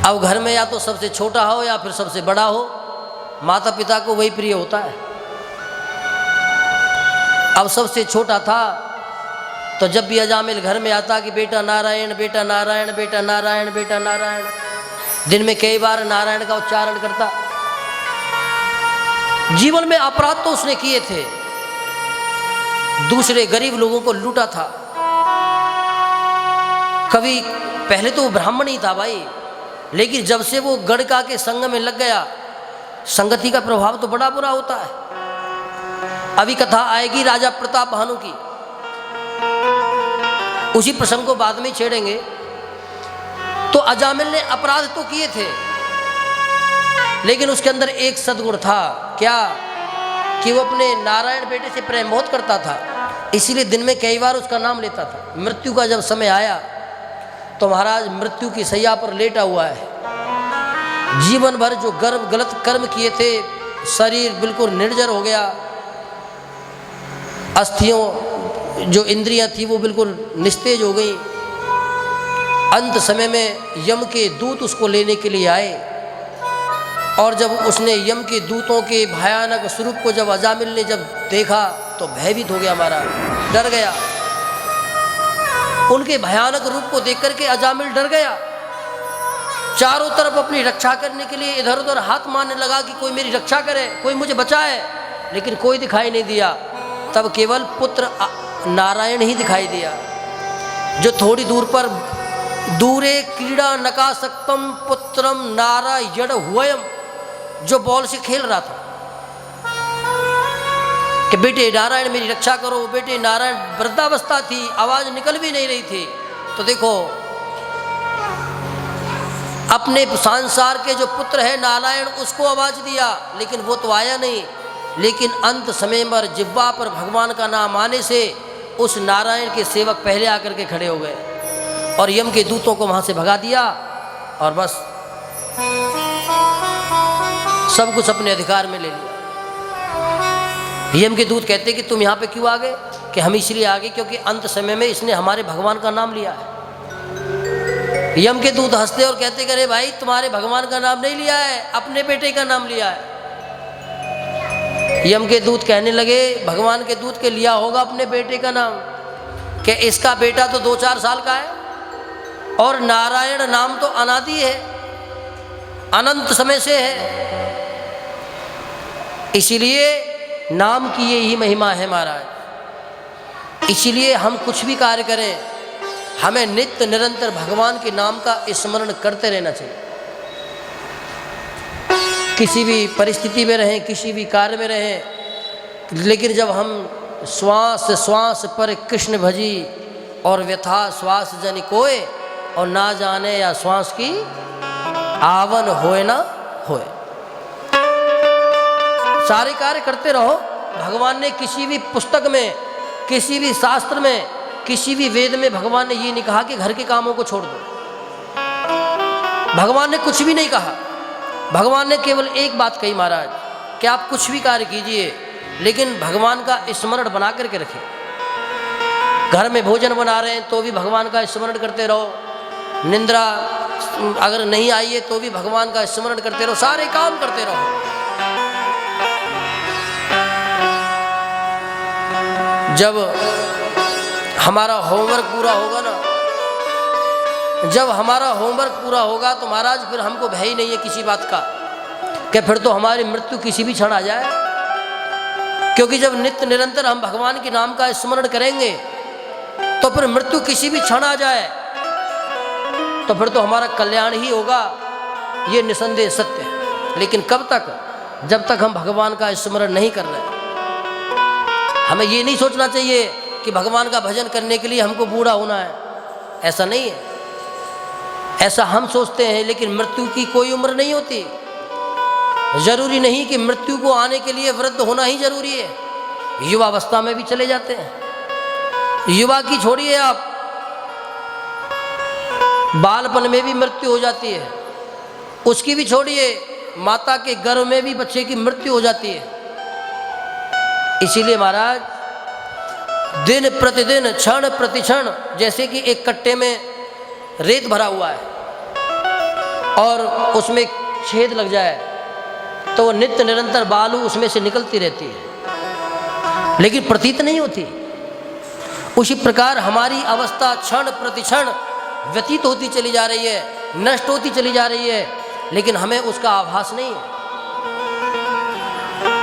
अब घर में या तो सबसे छोटा हो या फिर सबसे बड़ा हो, माता पिता को वही प्रिय होता है। अब सबसे छोटा था तो जब भी अजामिल घर में आता कि बेटा नारायण, बेटा नारायण, बेटा नारायण, बेटा नारायण, दिन में कई बार नारायण का उच्चारण करता। जीवन में अपराध तो उसने किए थे, दूसरे गरीब लोगों को लूटा था। कभी पहले तो वो ब्राह्मण ही था भाई, लेकिन जब से वो गड़का के संग में लग गया, संगति का प्रभाव तो बड़ा बुरा होता है। अभी कथा आएगी राजा प्रताप भानु की, उसी प्रसंग को बाद में छेड़ेंगे। तो अजामिल ने अपराध तो किए थे, लेकिन उसके अंदर एक सद्गुण था, क्या? कि वो अपने नारायण बेटे से प्रेम बहुत करता था, इसीलिए दिन में कई बार उसका नाम लेता था। मृत्यु का जब समय आया तो महाराज मृत्यु की सैया पर लेटा हुआ है। जीवन भर जो गलत कर्म किए थे, शरीर बिल्कुल निर्जर हो गया, अस्थियों जो इंद्रियां थी वो बिल्कुल निस्तेज हो गई। अंत समय में यम के दूत उसको लेने के लिए आए, और जब उसने यम के दूतों के भयानक स्वरूप को जब अजामिल ने जब देखा तो भयभीत हो गया, हमारा डर गया। उनके भयानक रूप को देख करके अजामिल डर गया, चारों तरफ अपनी रक्षा करने के लिए इधर उधर हाथ मारने लगा कि कोई मेरी रक्षा करे, कोई मुझे बचाए, लेकिन कोई दिखाई नहीं दिया। तब केवल पुत्र नारायण ही दिखाई दिया, जो थोड़ी दूर पर दूरे क्रीड़ा नकासक्तम पुत्रम नारायण हुयम, जो बॉल से खेल रहा था कि बेटे नारायण मेरी रक्षा करो, बेटे नारायण। वृद्धावस्था थी, आवाज निकल भी नहीं रही थी। तो देखो अपने संसार के जो पुत्र है नारायण, उसको आवाज दिया, लेकिन वो तो आया नहीं। लेकिन अंत समय पर जिह्वा पर भगवान का नाम आने से उस नारायण के सेवक पहले आकर के खड़े हो गए और यम के दूतों को वहां से भगा दिया, और बस सब कुछ अपने अधिकार में ले लिया। यम के दूत कहते कि तुम यहाँ पे क्यों आ गए? कि हम इसलिए आ गए क्योंकि अंत समय में इसने हमारे भगवान का नाम लिया है। यम के दूत हंसते और कहते कि अरे भाई तुम्हारे भगवान का नाम नहीं लिया है, अपने बेटे का नाम लिया है। यम के दूत कहने लगे, भगवान के दूत के लिया होगा अपने बेटे का नाम, कि इसका बेटा तो 2-4 साल का है, और नारायण नाम तो अनादि है, अनंत समय से है, इसीलिए नाम की ये ही महिमा है महाराज। इसीलिए हम कुछ भी कार्य करें, हमें नित्य निरंतर भगवान के नाम का स्मरण करते रहना चाहिए। किसी भी परिस्थिति में रहें, किसी भी कार्य में रहें, लेकिन जब हम श्वास श्वास पर कृष्ण भजी और व्यथा श्वास जन कोय, और ना जाने या श्वास की आवन होए ना होए, सारे कार्य करते रहो। भगवान ने किसी भी पुस्तक में, किसी भी शास्त्र में, किसी भी वेद में भगवान ने ये नहीं कहा कि घर के कामों को छोड़ दो। भगवान ने कुछ भी नहीं कहा। भगवान ने केवल एक बात कही महाराज, कि आप कुछ भी कार्य कीजिए लेकिन भगवान का स्मरण बना करके रखें। घर में भोजन बना रहे हैं तो भी भगवान का स्मरण करते रहो, निंद्रा अगर नहीं आई है तो भी भगवान का स्मरण करते रहो, सारे काम करते रहो। जब हमारा होमवर्क पूरा होगा ना, जब हमारा होमवर्क पूरा होगा तो महाराज फिर हमको भय ही नहीं है किसी बात का, कि फिर तो हमारी मृत्यु किसी भी क्षण आ जाए। क्योंकि जब नित्य निरंतर हम भगवान के नाम का स्मरण करेंगे तो फिर मृत्यु किसी भी क्षण आ जाए तो फिर तो हमारा कल्याण ही होगा, ये निसंदेह सत्य है। लेकिन कब तक? जब तक हम भगवान का स्मरण नहीं कर रहे। हमें ये नहीं सोचना चाहिए कि भगवान का भजन करने के लिए हमको बूढ़ा होना है, ऐसा नहीं है। ऐसा हम सोचते हैं, लेकिन मृत्यु की कोई उम्र नहीं होती। जरूरी नहीं कि मृत्यु को आने के लिए वृद्ध होना ही जरूरी है, युवावस्था में भी चले जाते हैं। युवा की छोड़िए आप, बालपन में भी मृत्यु हो जाती है, उसकी भी छोड़िए, माता के गर्भ में भी बच्चे की मृत्यु हो जाती है। इसीलिए महाराज दिन प्रतिदिन, क्षण प्रतिक्षण, जैसे कि एक कट्टे में रेत भरा हुआ है और उसमें छेद लग जाए तो वो नित्य निरंतर बालू उसमें से निकलती रहती है, लेकिन प्रतीत नहीं होती। उसी प्रकार हमारी अवस्था क्षण प्रतिक्षण व्यतीत होती चली जा रही है, नष्ट होती चली जा रही है, लेकिन हमें उसका आभास नहीं है।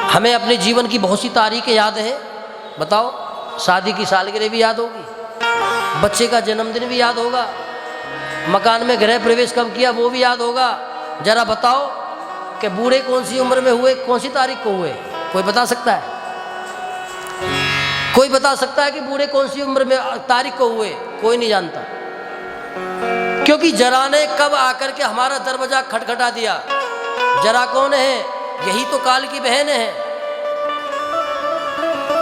हमें अपने जीवन की बहुत सी तारीखें याद हैं। बताओ, शादी की सालगिरह भी याद होगी, बच्चे का जन्मदिन भी याद होगा, मकान में गृह प्रवेश कब किया वो भी याद होगा। जरा बताओ कि बूढ़े कौन सी उम्र में हुए, कौन सी तारीख को हुए? कोई बता सकता है? कोई बता सकता है कि बूढ़े कौन सी उम्र में तारीख को हुए? कोई नहीं जानता। क्यों? क्योंकि जरा ने कब आकर के हमारा दरवाजा खटखटा दिया। जरा कौन है? यही तो काल की बहन है।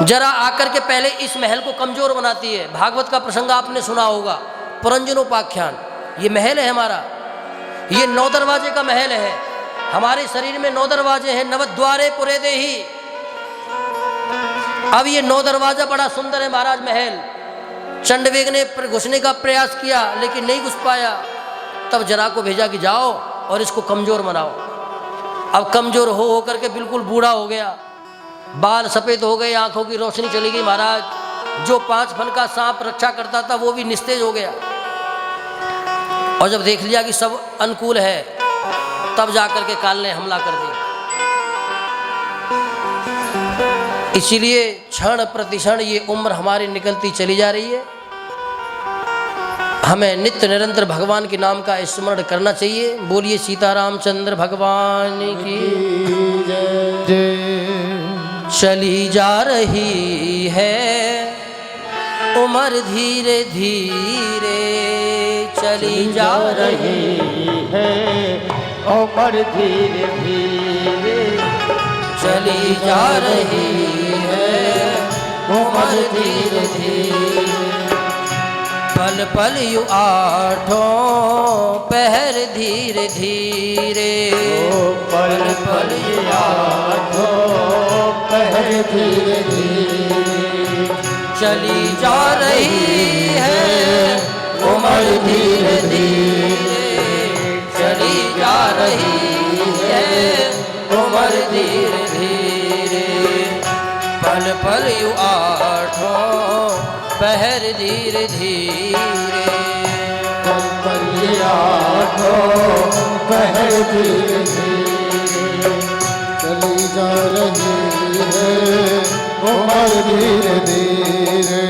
जरा आकर के पहले इस महल को कमजोर बनाती है। भागवत का प्रसंग आपने सुना होगा, पुरंजनोपाख्यान। ये महल है हमारा, ये 9 दरवाजे का महल है। हमारे शरीर में 9 दरवाजे हैं। नवद्वारे पुरे देही। अब ये 9 दरवाजा बड़ा सुंदर है महाराज महल। चंडवेग ने घुसने का प्रयास किया लेकिन नहीं घुस पाया। तब जरा को भेजा कि जाओ और इसको कमजोर बनाओ। अब कमजोर हो करके बिल्कुल बूढ़ा हो गया, बाल सफेद हो गए, आंखों की रोशनी चली गई महाराज। जो 5 फन का सांप रक्षा करता था वो भी निस्तेज हो गया। और जब देख लिया कि सब अनुकूल है, तब जाकर के काल ने हमला कर दिया। इसीलिए क्षण प्रतिक्षण ये उम्र हमारी निकलती चली जा रही है। हमें नित्य निरंतर भगवान के नाम का स्मरण करना चाहिए। बोलिए सीतारामचंद्र भगवान की चली जा रही है उम्र धीरे धीरे, चली जा रही है उम्र धीरे धीरे, चली जा रही है उम्र धीरे धीरे। पल पल यू आठों पहर धीरे धीरे, पल पल यू आठों पहर धीरे धीरे, चली जा रही है उम्र धीरे धीरे, चली जा रही है उम्र धीरे धीरे। पल पल यू आठों पहर धीरे धीरे, पल पल यू आठों पहर धीरे धीरे, चली जा रही है उम्र धीरे धीरे।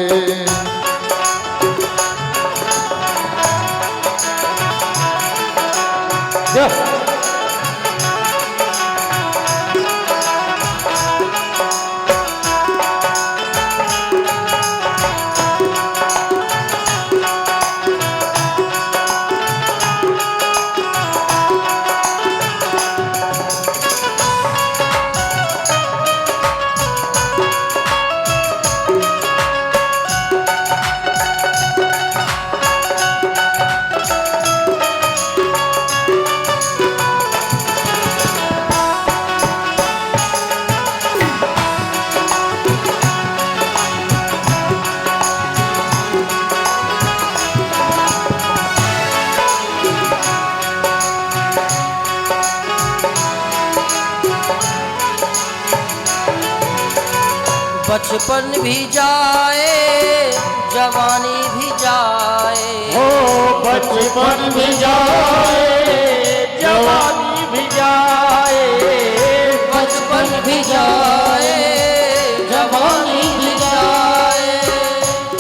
बचपन भी जाए जवानी भी जाए, हो बचपन भी जाए जवानी भी जाए, बचपन भी जाए जवानी भी जाए,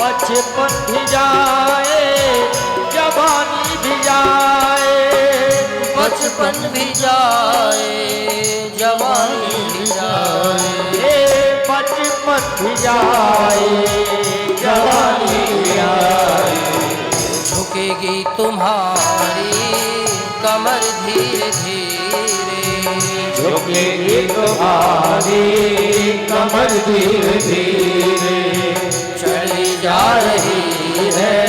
बचपन भी जाए जवानी भी जाए, बचपन भी जाए जवानी भी जाए, बचपन भी जाए जवानी भी आए। झुकेगी तुम्हारी कमर धीरे धीरे, झुकेगी तुम्हारी कमर धीरे धीरे, चली जा रही है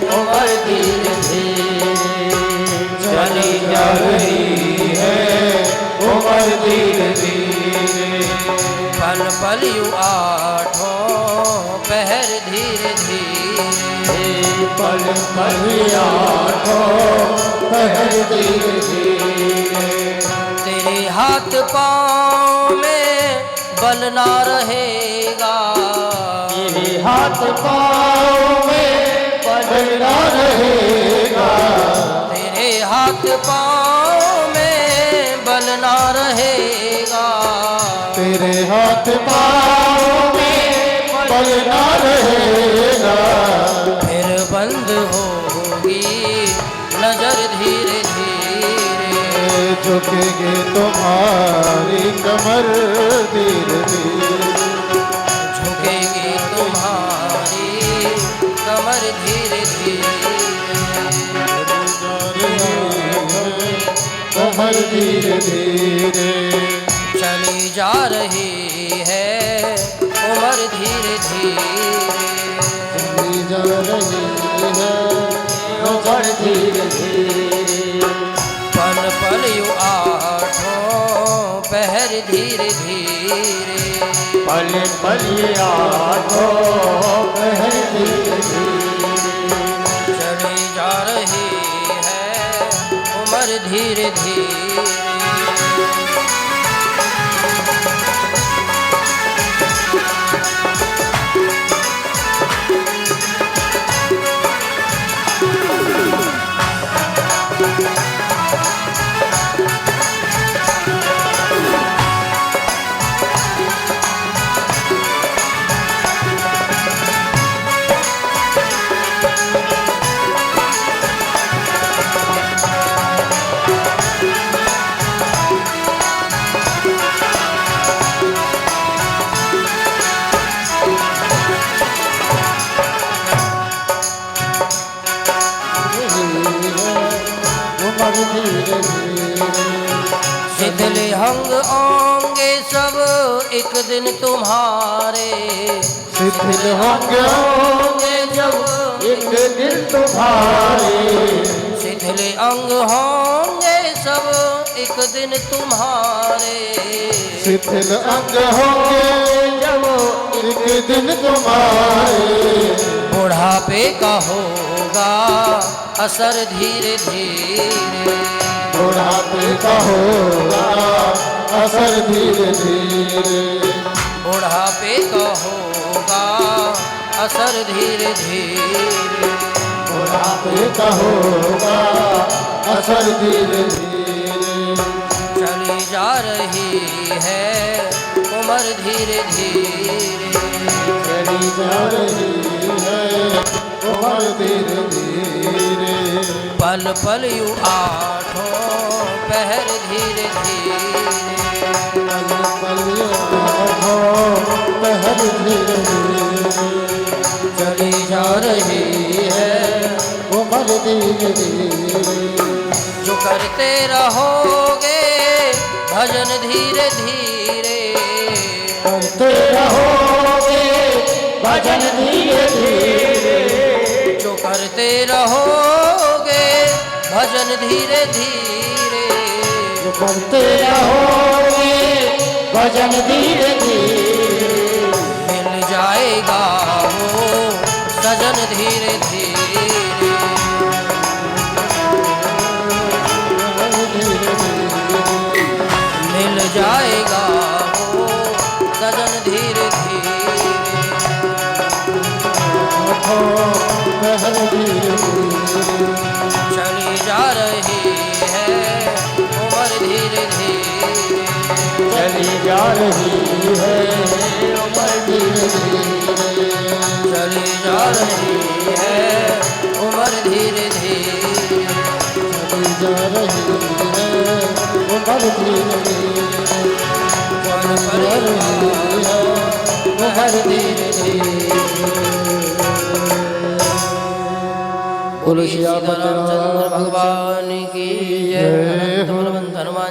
उम्र धीरे धीरे, चली जा रही है उम्र धीरे धीरे। पल पल यू आठों पहर धीरे धीरे, पल पल आठों पहर धीरे धीरे, तेरे हाथ पाँव में बल ना रहेगा, तेरे हाथ पाँव में बल ना रहेगा, तेरे हाथ पाँव में बल ना रहेगा, तेरे हाथ पाँव में बल ना रहेगा, फिर बंद होगी नजर धीरे धीरे, झुकेगी तुम्हारी कमर धीरे धीरे, झुकेगी तुम्हारी कमर धीरे धीरे, धीरे धीरे चली जा रही है उम्र धीरे धीरे चली जा रही है उमर धीरे धीरे पल पल यू आठों पहर धीरे धीरे पल पल आठों पहर धीरे धीरे चली जा रही है उम्र धीरे धीरे उम्र धीरे धीरे शिथिल अंग होंगे सब एक दिन तुम्हारे शिथिल होंगे होंगे जब एक दिन तुम्हारे शिथिल अंग होंगे सब एक दिन तुम्हारे शिथिल अंग होंगे जब एक दिन तुम्हारे बुढ़ापे का होगा असर धीरे धीरे बुढ़ापे का होगा असर धीरे धीरे बुढ़ापे का होगा असर धीरे धीरे बुढ़ापे का होगा असर धीरे धीरे चली जा रही है उम्र धीरे धीरे चली जा रही है उम्र धीरे धीरे पल पल यू आठों पहर धीरे धीरे पल पल आठों पहर धीरे धीरे चली जा रही है उम्र धीरे धीरे जो करते रहोगे भजन धीरे धीरे करते रहोगे भजन धीरे धीरे जो करते रहोगे भजन धीरे धीरे जो करते रहोगे भजन धीरे धीरे मिल जाएगा वो सजन धीरे धीरे मिल जाएगा वो सजन धीरे धीरे पहर धीरे धीरे चली जा रही है उम्र धीरे धीरे चली जा रही है उमर धीरे धीरे चली जा रही है उम्र धीरे धीरे चली जा रही है उम्र धीरे धीरे पल पल उम्र धीरे धीरे बोलो श्री रामचंद्र भगवान की जय। बलवंत हनुमान